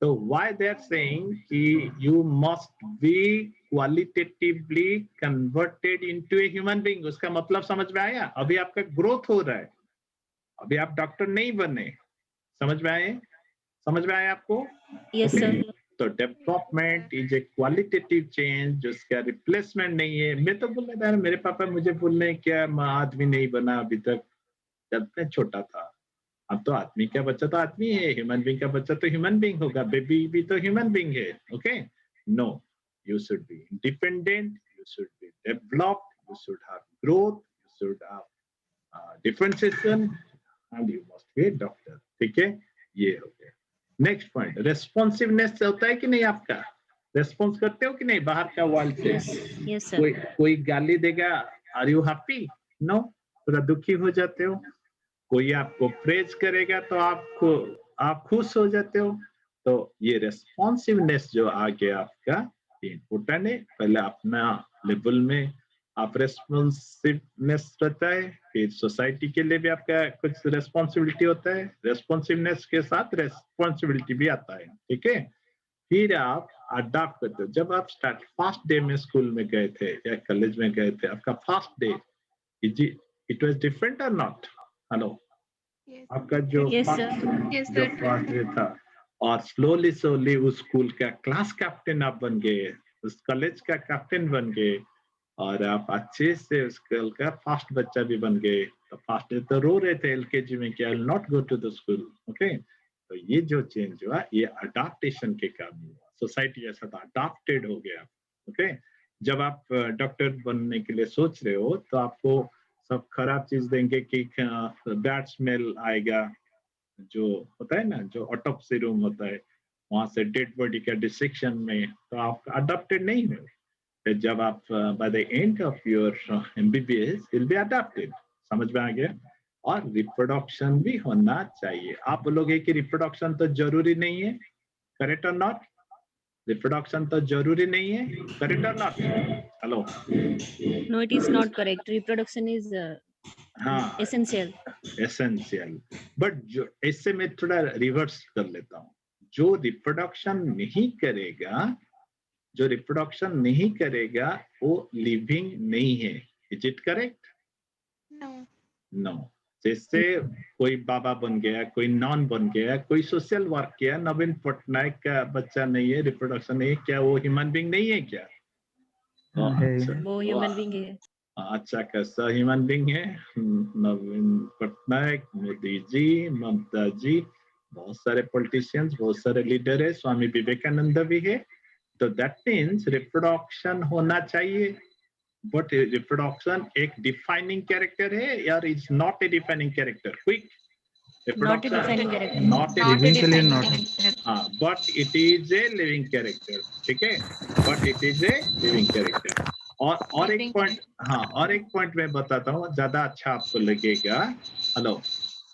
तो why they are saying कि you must be qualitatively converted into a human being, उसका मतलब समझ में आया? अभी आपका ग्रोथ हो रहा है, अभी आप डॉक्टर नहीं बने, समझ में आया आपको? Yes, sir. तो development is a qualitative change, जिसका रिप्लेसमेंट नहीं है। मैं तो बोल रहा था, मेरे पापा मुझे बोल रहे हैं क्या मैं आदमी नहीं बना अभी तक, जब मैं छोटा था। अब तो आदमी का बच्चा तो आदमी है, ह्यूमन बीइंग का बच्चा तो ह्यूमन बीइंग होगा, बेबी भी तो ह्यूमन बीइंग है, okay. No, you should be independent, you should be developed, you should have growth, you should have differentiation, and you must be a doctor, ठीक है। ये हो गया। नेक्स्ट पॉइंट, रेस्पॉन्सिवनेस होता है कि नहीं आपका? रेस्पॉन्स करते हो कि नहीं बाहर का वर्ल्ड से? Yes, sir. कोई गाली देगा, आर यू हैप्पी? नो, थोड़ा दुखी हो जाते हो। कोई आपको प्रेज करेगा तो आप खुश हो जाते हो। तो ये रेस्पॉन्सिवनेस जो आ गया आपका, इम्पोर्टेंट है। पहले अपना लेवल में आप रेस्पॉन्सिवनेस रहता है, फिर सोसाइटी के लिए भी आपका कुछ रेस्पॉन्सिबिलिटी होता है, रेस्पॉन्सिवनेस के साथ रेस्पॉन्सिबिलिटी भी आता है, ठीक है। फिर आप अडॉप्ट करते हो। जब आप फर्स्ट डे में स्कूल में गए थे या कॉलेज में गए थे, आपका first day, it was different और नॉट? Hello, Yes. आपका जो Yes, sir. Yes, जो sir. फर्स्ट डे था, और स्लोली उस स्कूल का क्लास कैप्टन आप बन गए, उस कॉलेज का कैप्टन बन गए, और आप अच्छे से उस स्कूल का फर्स्ट बच्चा भी बन गए। तो फर्स्ट डे तो रो रहे थे एलकेजी में कि I will not go to the school, okay. तो ये जो चेंज हुआ, ये अडॉप्टेशन के कारण हुआ, सोसाइटी के साथ अडॉप्टेड हो गया, ओके। जब आप डॉक्टर बनने के लिए सोच रहे हो तो आपको सब खराब चीज देंगे कि बैड स्मेल आएगा, जो होता है ना, जो ऑटोप्सी रूम होता है, वहां से डेड बॉडी का डिसेक्शन में, तो आप अडॉप्टेड नहीं हो। फिर जब आप by the end of your MBBS will be adopted, समझ में आ गया। और रिप्रोडक्शन भी होना चाहिए। आप बोलोगे कि रिप्रोडक्शन तो जरूरी नहीं है, करेक्ट और नॉट? रिप्रोडक्शन तो जरूरी नहीं है, करेक्ट और not? Hello, No, it is not correct. Reproduction is हाँ, essential. एसेंशियल। बट जो इससे मैं थोड़ा रिवर्स कर लेता हूँ, जो रिप्रोडक्शन नहीं करेगा वो लिविंग नहीं है। Is it correct? No. No. जैसे कोई बाबा बन गया, कोई नॉन बन गया, कोई सोशल वर्क किया, नवीन पटनायक का बच्चा नहीं है, रिप्रोडक्शन नहीं है, क्या वो ह्यूमन बीइंग नहीं है क्या? वो ह्यूमन बीइंग है। अच्छा कैसा ह्यूमन बीइंग है? नवीन पटनायक, मोदी जी, ममता जी, बहुत सारे पॉलिटिशियंस, बहुत सारे लीडर है, स्वामी विवेकानंद भी है। तो दैट मीन्स रिप्रोडक्शन होना चाहिए। बट रिप्रोडक्शन एक डिफाइनिंग कैरेक्टर है या is not a defining character? Quick, Not a defining character. Not a Not a defining defining character, character. हाँ, but it is a living character, ठीक है। But it is a living character. और एक Living point, हाँ, और एक point मैं बताता हूँ, ज्यादा अच्छा आपको लगेगा। हेलो,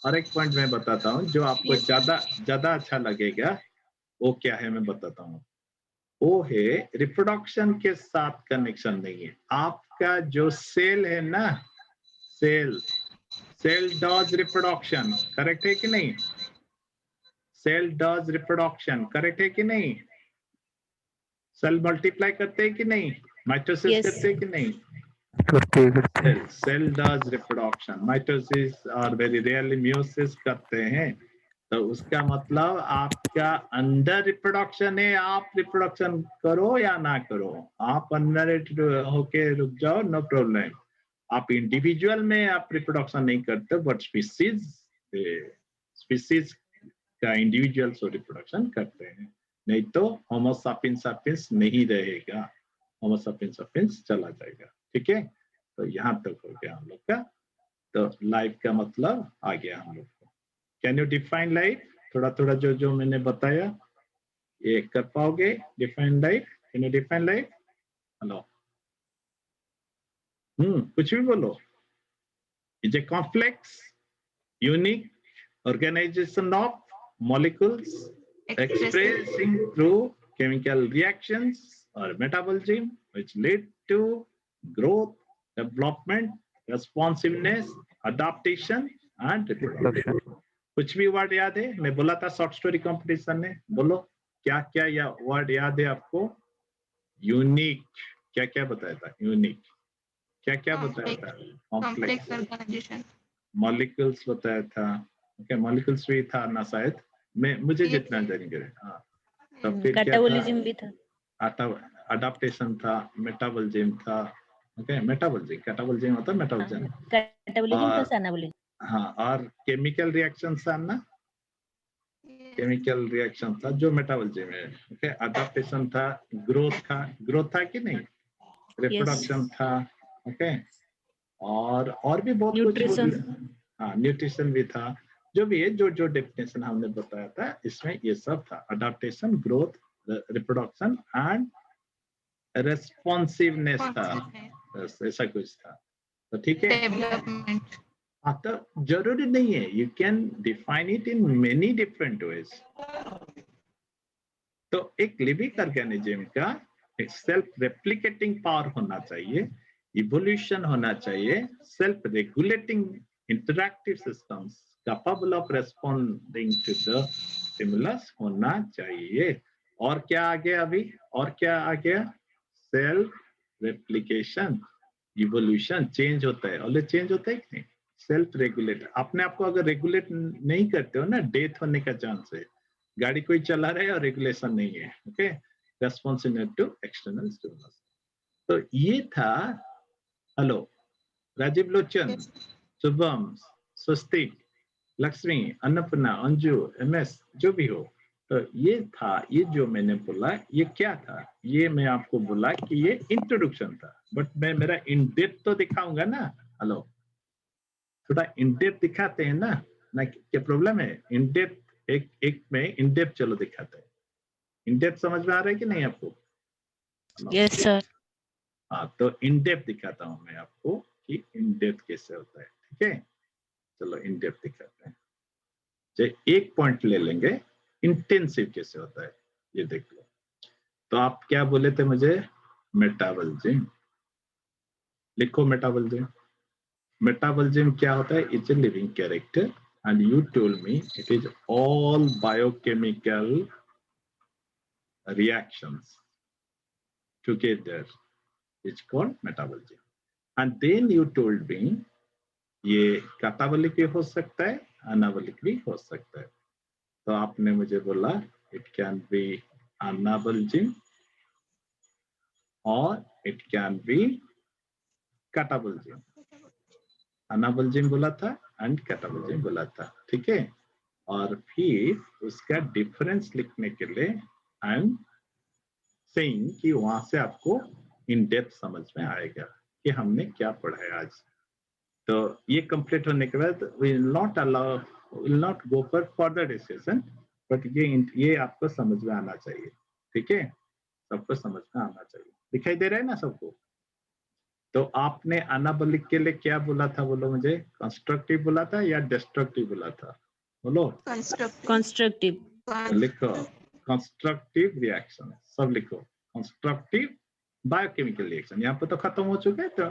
और एक पॉइंट मैं बताता हूँ जो आपको Yes. ज्यादा अच्छा लगेगा। वो क्या है मैं बताता हूँ। वो है रिप्रोडक्शन के साथ कनेक्शन नहीं है। आपका जो सेल है ना, सेल डज रिप्रोडक्शन, करेक्ट है कि नहीं? सेल डज रिप्रोडक्शन, करेक्ट है कि नहीं? सेल मल्टीप्लाई करते हैं कि नहीं? Mitosis Yes. करते हैं कि नहीं? सेल डज रिप्रोडक्शन, माइटोसिस और वेरी रेयरली म्यूसिस करते हैं। तो उसका मतलब आपका अंडर रिप्रोडक्शन है, आप रिप्रोडक्शन करो या ना करो, आप अंडर होके रुक जाओ, नो प्रॉब्लम। आप इंडिविजुअल में आप रिप्रोडक्शन नहीं करते, बट स्पीसीज का इंडिविजुअल्स रिप्रोडक्शन करते हैं, नहीं तो होमो सापियंस सापियंस नहीं रहेगा, होमो सापियंस सापियंस चला जाएगा। ठीक है, तो यहाँ तक हो गया हम लोग का। तो लाइफ का मतलब आ गया हम लोग को। Can you define life? थोड़ा थोड़ा जो जो मैंने बताया ये कर पाओगे? Define life, can you define life? Hello, कुछ भी बोलो। Is a complex unique organization of molecules expressing through chemical reactions or metabolism which lead to growth, development, responsiveness, adaptation and reproduction. कुछ भी वर्ड याद है? मैं बोला था शॉर्ट स्टोरी कंपटीशन में, बोलो क्या क्या या वर्ड याद है आपको? यूनिक, क्या क्या बताया था? यूनिक, क्या क्या बताया था? कॉम्प्लेक्स ऑर्गेनाइजेशन, मॉलिक्यूल्स बताया था। ओके, मॉलिक्यूल्स भी था ना शायद, मैं मुझे जितना जानेंगे। हाँ, तो फिर क्या था? कैटाबोलिज्म भी था, अडाप्टेशन था, मेटाबॉलिज्म था। ओके, मेटाबॉलिज्म, कैटाबॉलिज्म होता है मेटाबॉलिज्म, कैटाबोलिज्म प्लस एनाबोलिज्म। हाँ, और केमिकल रिएक्शन था ना, केमिकल रिएक्शन था जो मेटाबॉलिज्म है। ओके, अडाप्टेशन था, ग्रोथ था कि नहीं? रिप्रोडक्शन था। ओके, और भी बहुत कुछ, हाँ, न्यूट्रिशन भी था। जो भी है, जो जो डेफिनेशन हमने बताया था इसमें ये सब था। Adaptation, growth, reproduction and responsiveness था, ऐसा कुछ था। तो ठीक है, डेवलपमेंट। हाँ, तो जरूरी नहीं है, you can define it in many different ways. तो एक लिविंग ऑर्गेनिज्म का एक सेल्फ रेप्लिकेटिंग पावर होना चाहिए, इवोल्यूशन होना चाहिए, self regulating interactive systems capable of responding to the stimulus होना चाहिए। और क्या आ गया अभी? और क्या आ गया? सेल्फ रेप्लिकेशन, इवोल्यूशन, चेंज होता है, ऑलवेज चेंज होता है कि नहीं? सेल्फ रेगुलेट, अपने आप को अगर रेगुलेट नहीं करते हो ना, डेथ होने का चांस है। गाड़ी कोई चला रहा है और रेगुलेशन नहीं है। Okay, responsive to external stimulus. तो ये था। हेलो राजीव लोचन, शुभम, स्वस्तिक, लक्ष्मी, अन्नपूर्णा, अंजू, एमएस, जो भी हो, तो ये था। ये जो मैंने बोला ये क्या था? ये मैं आपको बोला कि ये इंट्रोडक्शन था, बट मैं मेरा इन डेप्थ तो दिखाऊंगा ना। हेलो, थोड़ा इन डेप्थ दिखाते हैं ना क्या प्रॉब्लम है? इन डेप्थ एक में इन डेप्थ चलो दिखाते हैं। इन डेप्थ समझ में आ रहा है कि नहीं आपको? Yes sir. हाँ, तो इन डेप्थ दिखाता हूँ मैं आपको कि इन डेप्थ कैसे होता है। ठीक है, चलो इन डेप्थ दिखाते हैं। एक पॉइंट ले लेंगे, इंटेंसिव कैसे होता है ये देख लो। तो आप क्या बोले थे मुझे? मेटाबॉलिज्म लिखो। मेटाबॉलिज्म क्या होता है? It's a living character and you told me it is all biochemical reactions together, it's called metabolism. And then you told me ये कैटाबॉलिक भी हो सकता है, एनाबॉलिक भी हो सकता है। तो आपने मुझे बोला इट कैन बी एनाबॉलिज्म और it can be catabolism. Anabolism बोला था एंड कैटाबॉलिज्म बोला था। ठीक है, और फिर उसका डिफरेंस लिखने के लिए आई एम सेइंग कि वहां से आपको इन डेप्थ समझ में आएगा कि हमने क्या पढ़ा है आज। तो ये कंप्लीट होने के बाद will not go for further discussion, but ये आपको समझ में आना चाहिए। ठीक है, सबको समझ में आना चाहिए। दिखाई दे रहा है ना सबको? तो आपने एनाबॉलिक के लिए क्या बोला था? बोलो मुझे, कंस्ट्रक्टिव बोला था या डिस्ट्रक्टिव बोला था? बोलो। कंस्ट्रक्टिव। लिखो कंस्ट्रक्टिव रिएक्शन, सब लिखो। कंस्ट्रक्टिव बायोकेमिकल रिएक्शन यहाँ पे तो खत्म हो चुका है, तो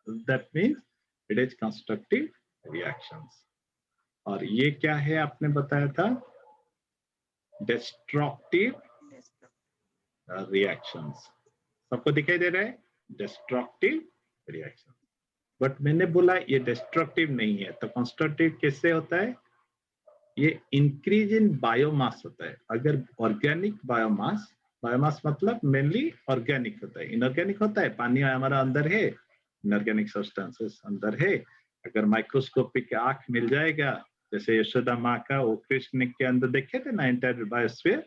that means it is constructive reactions. और ये क्या है आपने बताया था? Destructive reactions. सबको दिखाई दे रहा है? Destructive reaction. बट मैंने बोला ये डिस्ट्रक्टिव नहीं है, तो कंस्ट्रक्टिव कैसे होता है? ये इंक्रीज इन बायोमास होता है। अगर ऑर्गेनिक बायोमास मतलब मेनली ऑर्गेनिक होता है, इनऑर्गेनिक होता है। पानी हमारा अंदर है, इनऑर्गेनिक सब्सटेंसेस अंदर है। अगर माइक्रोस्कोपिक आंख मिल जाएगा जैसे यशोदा माँ का वो कृष्ण के अंदर देखे थे ना, एंटर बायोस्फीयर।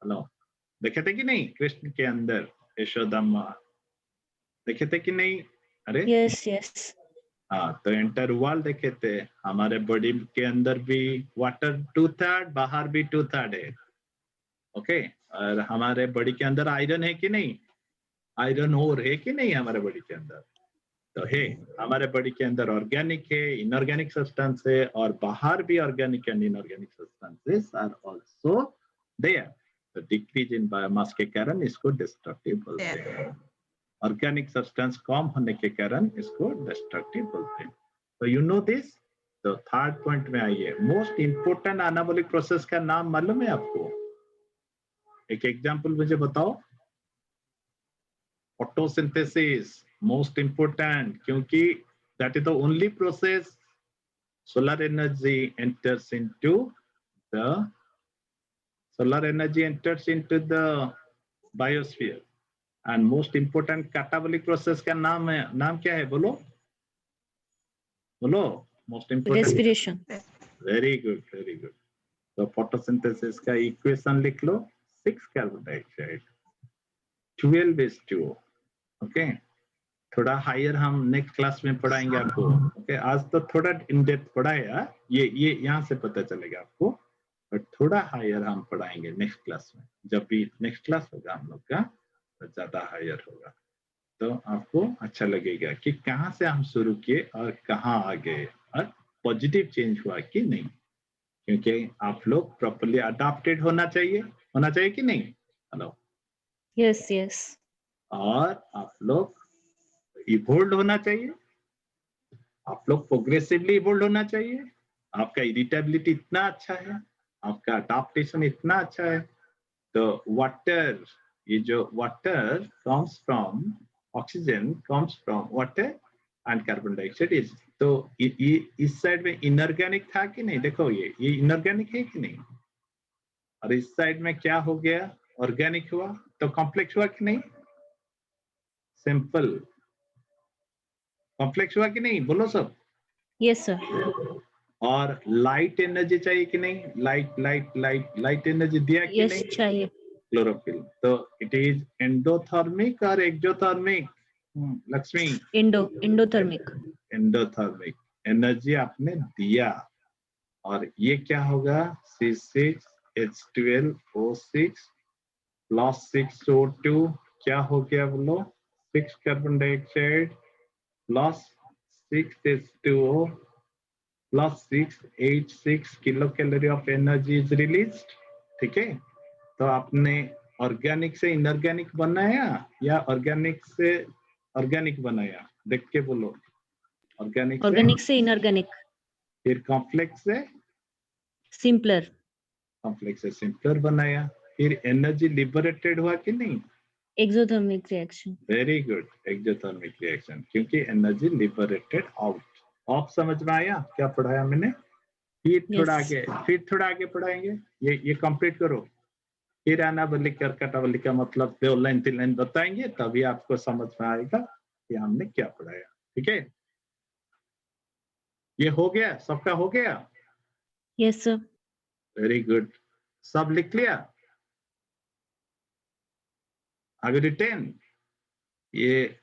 हेलो, देखे थे कि नहीं कृष्ण के अंदर यशोदा माँ, देखे थे कि नहीं? अरे Yes, yes. हाँ, तो एंटर वॉल देखे थे। हमारे बॉडी के अंदर भी वाटर 2/3, बाहर भी 2/3 है। ओके, और हमारे बॉडी के अंदर आयरन है कि नहीं? आयरन ओर है कि नहीं हमारे बॉडी के अंदर? तो है, हमारे बॉडी के अंदर ऑर्गेनिक है, इनऑर्गेनिक सब्सटेंस है, और बाहर भी organic and inorganic substances are also there. तो डिक्रीज इन बायोमास के कारण इसको डिस्ट्रक्टिव बोलते हैं। ऑर्गेनिक सब्सटेंस कम होने के कारण इसको डिस्ट्रक्टिव बोलते हैं। तो यू नो दिस। तो थर्ड पॉइंट में आइए, मोस्ट इंपोर्टेंट एनाबॉलिक प्रोसेस का नाम मालूम है आपको? एक एग्जांपल मुझे बताओ। फोटोसिंथेसिस मोस्ट इंपोर्टेंट, क्योंकि that is the only process solar energy enters into the biosphere, and most important catabolic process का नाम क्या है? बोलो बोलो। Most important. Respiration. Very good, very good. तो फोटोसिंथेसिस का इक्वेशन लिख लो, 6 कार्बन डाइऑक्साइड, 12H2O। ओके, थोड़ा हायर हम नेक्स्ट क्लास में पढ़ाएंगे आपको। ओके, आज तो थोड़ा इन डेप्थ पढ़ाया, ये यहाँ से पता चलेगा आपको, बट थोड़ा हायर हम पढ़ाएंगे नेक्स्ट क्लास में। जब भी नेक्स्ट क्लास होगा हम लोग का, तो ज्यादा हायर होगा, तो आपको अच्छा लगेगा कि कहाँ से हम शुरू किए और कहाँ आ गए, और पॉजिटिव चेंज हुआ कि नहीं। क्योंकि आप लोग प्रॉपर्ली अडॉप्टेड होना चाहिए कि नहीं? हेलो। Yes, yes. और आप लोग इवोल्व होना चाहिए, आप लोग प्रोग्रेसिवली इवोल्व होना चाहिए। आपका इरिटेबिलिटी इतना अच्छा है, आपका अडॉप्टेशन इतना अच्छा है। तो वाटर, ये जो water comes from oxygen, comes from water and carbon dioxide is, तो इस साइड में इनऑर्गेनिक था कि नहीं? देखो ये इनऑर्गेनिक है कि नहीं? और इस साइड में क्या हो गया? ऑर्गेनिक हुआ, तो कॉम्प्लेक्स हुआ कि नहीं? सिंपल कॉम्प्लेक्स हुआ कि नहीं? बोलो सब। Yes, sir. और लाइट एनर्जी चाहिए कि नहीं? लाइट एनर्जी दिया कि Yes, नहीं? चाहिए. क्लोरोफिल। तो इट इज एंडोथर्मिक और exothermic? Lakshmi. Endothermic. Endothermic energy आपने दिया, और ये क्या होगा? C6H12O6 प्लस 6O2, क्या हो गया बोलो? 6 carbon dioxide plus 6H2O plus 686 kilo calorie of energy is released. ठीक है, तो आपने ऑर्गेनिक से इनऑर्गेनिक बनाया या ऑर्गेनिक से ऑर्गेनिक बनाया? देख के बोलो। Organic से inorganic. फिर कॉम्प्लेक्स से Simpler. सिंपलर बनाया, फिर एनर्जी लिबरेटेड हुआ कि नहीं? Exothermic reaction. Very good, exothermic reaction, क्योंकि एनर्जी लिबरेटेड आउट। ऑफ समझ में आया क्या पढ़ाया मैंने? फिर थोड़ा आगे पढ़ाएंगे। ये कंप्लीट करो, फिर एनाबॉलिक और कैटाबॉलिक का मतलब 2 लाइन 3 लाइन बताएंगे, तभी आपको समझ में आएगा कि हमने क्या पढ़ाया। ठीक है, ये हो गया, सबका हो गया? Yes, sir. वेरी गुड, सब लिख लिया? आगे रिटेन। ये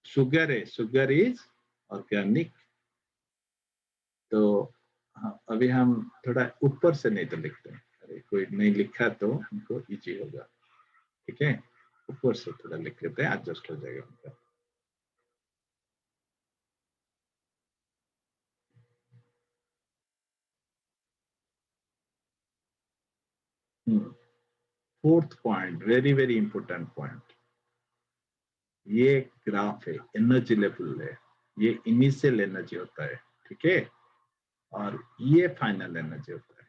शुगर है, शुगर इज ऑर्गेनिक। तो हाँ, अभी हम थोड़ा ऊपर से नहीं तो लिखते हैं, अरे कोई नहीं लिखा तो उनको इजी होगा। ठीक है, ऊपर से थोड़ा लिख लेते हैं, एडजस्ट हो जाएगा उनका। Fourth point, very very important point, ये ग्राफ है, एनर्जी लेवल है। ये इनिशियल एनर्जी होता है, ठीक है, और ये फाइनल एनर्जी होता है,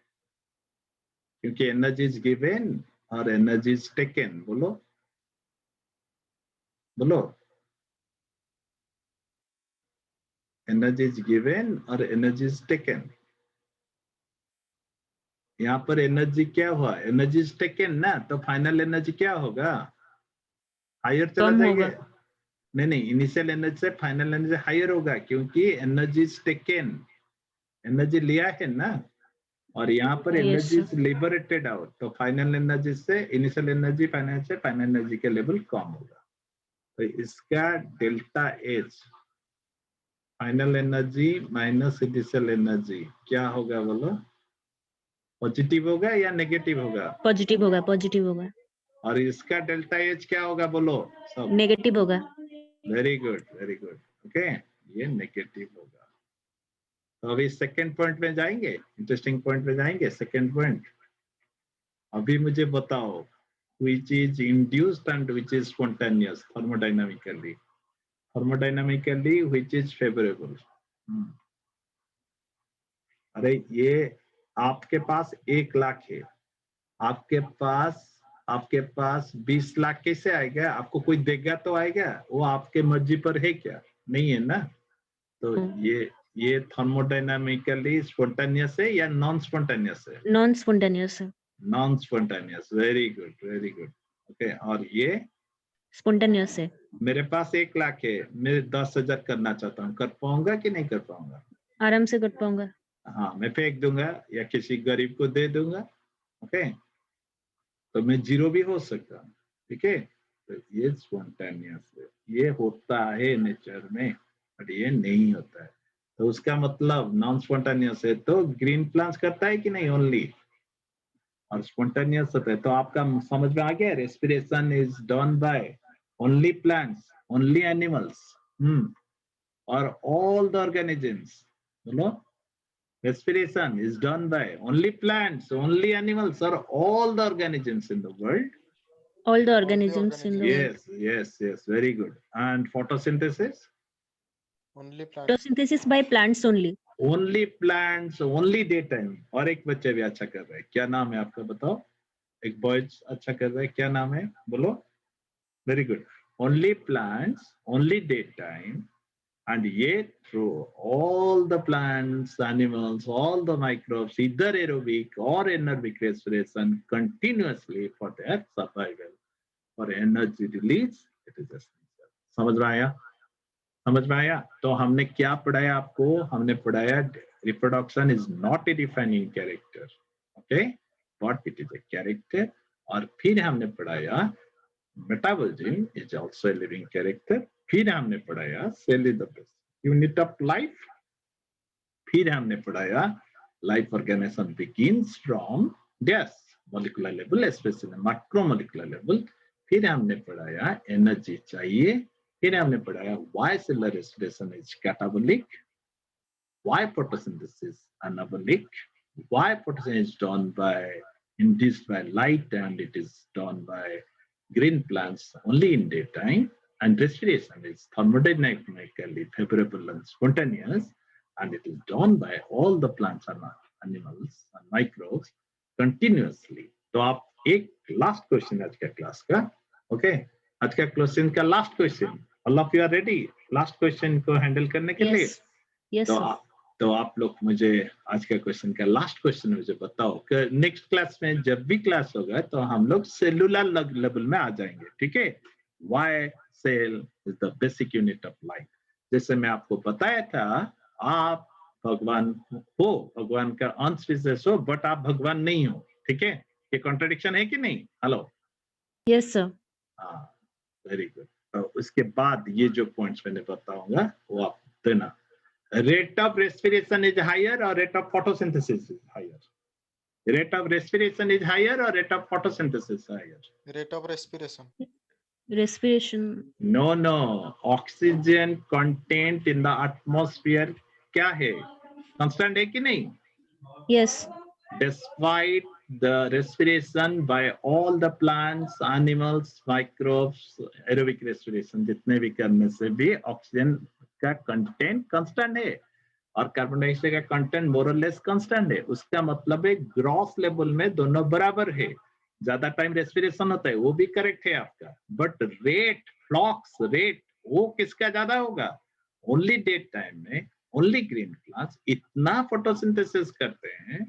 क्योंकि एनर्जी इज गिवन और एनर्जी इज टेकन। बोलो बोलो, एनर्जी इज गिवन और एनर्जी इज टेकन। यहाँ पर एनर्जी क्या हुआ? एनर्जी इज टेकन ना, तो फाइनल एनर्जी क्या होगा? हायर चला कम जाएगा। होगा। नहीं, इनिशियल एनर्जी से फाइनल एनर्जी हायर होगा, क्योंकि एनर्जी इज टेकन। एनर्जी लिया है ना, और यहाँ पर Yes, energy sir. Is liberated out, तो फाइनल एनर्जी से इनिशियल एनर्जी फाइनल एनर्जी के लेवल कम होगा। तो इसका delta H final energy minus initial energy क्या होगा बोलो? पॉजिटिव होगा या नेगेटिव होगा? पॉजिटिव होगा, पॉजिटिव होगा, और इसका डेल्टा एच क्या होगा बोलो सब? नेगेटिव होगा। Very good, very good. Okay, ये नेगेटिव होगा। तो अभी सेकंड पॉइंट में जाएंगे, इंटरेस्टिंग पॉइंट में जाएंगे। सेकंड पॉइंट, अभी मुझे बताओ which is induced and which is spontaneous thermodynamically which is favorable? अरे ये आपके पास 1 लाख है, आपके पास 20 लाख कैसे आएगा? आपको कोई देगा तो आएगा, वो आपके मर्जी पर है क्या? नहीं है ना। तो ये थर्मोडायनामिकली स्पॉन्टेनियस है या नॉन स्पॉन्टेनियस है? नॉन स्पॉन्टेनियस है। Non spontaneous, very good, very good. Okay, और ये स्पॉन्टेनियस है। मेरे पास 1 लाख है, मैं 10,000 करना चाहता हूँ, कर पाऊंगा कि नहीं कर पाऊंगा? आराम से कर पाऊंगा। हाँ, मैं फेंक दूंगा या किसी गरीब को दे दूंगा। ओके, तो मैं 0 भी हो सकता हूँ। ठीक है, तो ये स्पॉन्टेनियस है, ये होता है नेचर में, बट ये नहीं होता है। तो उसका मतलब नॉन स्पॉन्टेनियस है तो ग्रीन प्लांट्स करता है कि नहीं ओनली, और स्पॉन्टेनियस होता है। तो आपका समझ में आ गया, respiration is done by only plants, only animals, और ऑल द ऑर्गेनिजम्स। बोलो, respiration is done by only plants, only animals, or all the organisms in the world? All the organisms in the world. Yes, very good. And photosynthesis? Only plants. Photosynthesis by plants only. Only plants, only daytime. और एक बच्चे भी अच्छा कर रहे हैं, क्या नाम है आपका बताओ? एक बॉयज अच्छा कर रहे हैं, क्या नाम है बोलो? Very good. Only plants, only daytime, and yet through all the plants, animals, all the microbes, either aerobic or anaerobic respiration continuously for their survival, for energy release, it is essential. समझ में आया? समझ में आया? तो हमने क्या पढ़ाया आपको? हमने पढ़ाया reproduction is not a defining character, okay, but it is a character। और फिर हमने पढ़ाया metabolism is also a living character। फिर हमने पढ़ाया cell is the best unit of life. फिर हमने पढ़ाया life organization begins from molecular level, specially macromolecular level. फिर हमने पढ़ाया एनर्जी चाहिए। फिर हमने पढ़ाया why cellular respiration is catabolic, why photosynthesis anabolic, why photosynthesis is done by induced by light and it is done by green plants only in daytime, and respiration is thermodynamically favorable and spontaneous, and it is done by all the plants and animals and microbes continuously। तो आप एक last question आज का class का, okay, आज का question का last question, all of you are ready last question को हैंडल करने के लिए? Yes, तो आप लोग मुझे आज का क्वेश्चन का लास्ट क्वेश्चन मुझे बताओ कि नेक्स्ट क्लास में जब भी क्लास होगा तो हम लोग सेलुलर लेवल में आ जाएंगे, ठीक है? Why cell is the basic unit of life. जैसे मैं आपको बताया था, आप भगवान हो, भगवान का अंश विशेष हो, बट आप भगवान नहीं हो, ठीक है? ये कॉन्ट्रडिक्शन है कि नहीं? Hello, yes sir। हाँ, वेरी गुड। तो उसके बाद ये जो पॉइंट्स मैंने बताऊंगा वो आप देना। Rate of respiration is higher or rate of photosynthesis is higher? Rate of respiration is higher or rate of photosynthesis is higher? Rate of respiration. Respiration। No, oxygen content in the atmosphere क्या है? Constant है कि नहीं? Yes। Despite the respiration by all the plants, animals, microbes, aerobic respiration जितने भी करने से भी ऑक्सीजन का कंटेंट कांस्टेंट है और कार्बन डाइऑक्साइड का कंटेंट मोर और लेस कांस्टेंट है। उसका मतलब है ग्रॉस लेवल में दोनों बराबर है। ज्यादा टाइम रेस्पिरेशन होता है, वो भी करेक्ट है आपका, बट रेट, फ्लॉक्स रेट, वो किसका ज्यादा होगा? ओनली डे टाइम में ओनली ग्रीन प्लांट्स इतना फोटोसिंथेसिस करते हैं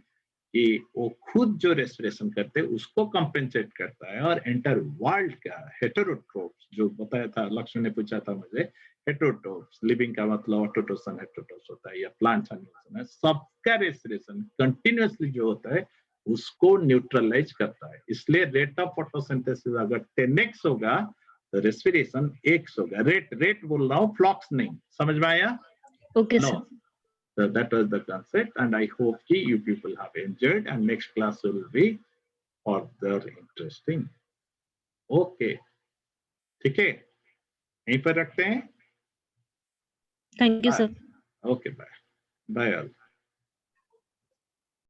कि वो खुद जो रेस्पिरेशन करते हैं उसको कंपेंसेट करता है, और एंटर वर्ल्ड का हेटेरोट्रोप्स जो बताया था, लक्ष्मण ने पूछा था मुझे, हेटेरोट्रोप्स लिविंग का मतलब ऑटोट्रोसन हेटेरोट्रोप्स होता है या प्लांट्स एनिमल्स में, सबका रेस्पिरेशन कंटिन्यूअसली जो होता है उसको न्यूट्रलाइज करता है। इसलिए रेट ऑफ फोटोसिंथेसिस अगर 10x होगा तो रेस्पिरेशन x होगा। रेट बोल रहा हूँ, फ्लॉक्स नहीं। समझ में आया? Okay, No. sir. So that was the concept, and I hope you people have enjoyed, and next class will be further interesting. Okay. ठीक है, यहीं पर रखते हैं। Thank you, sir. Okay, bye. Bye all.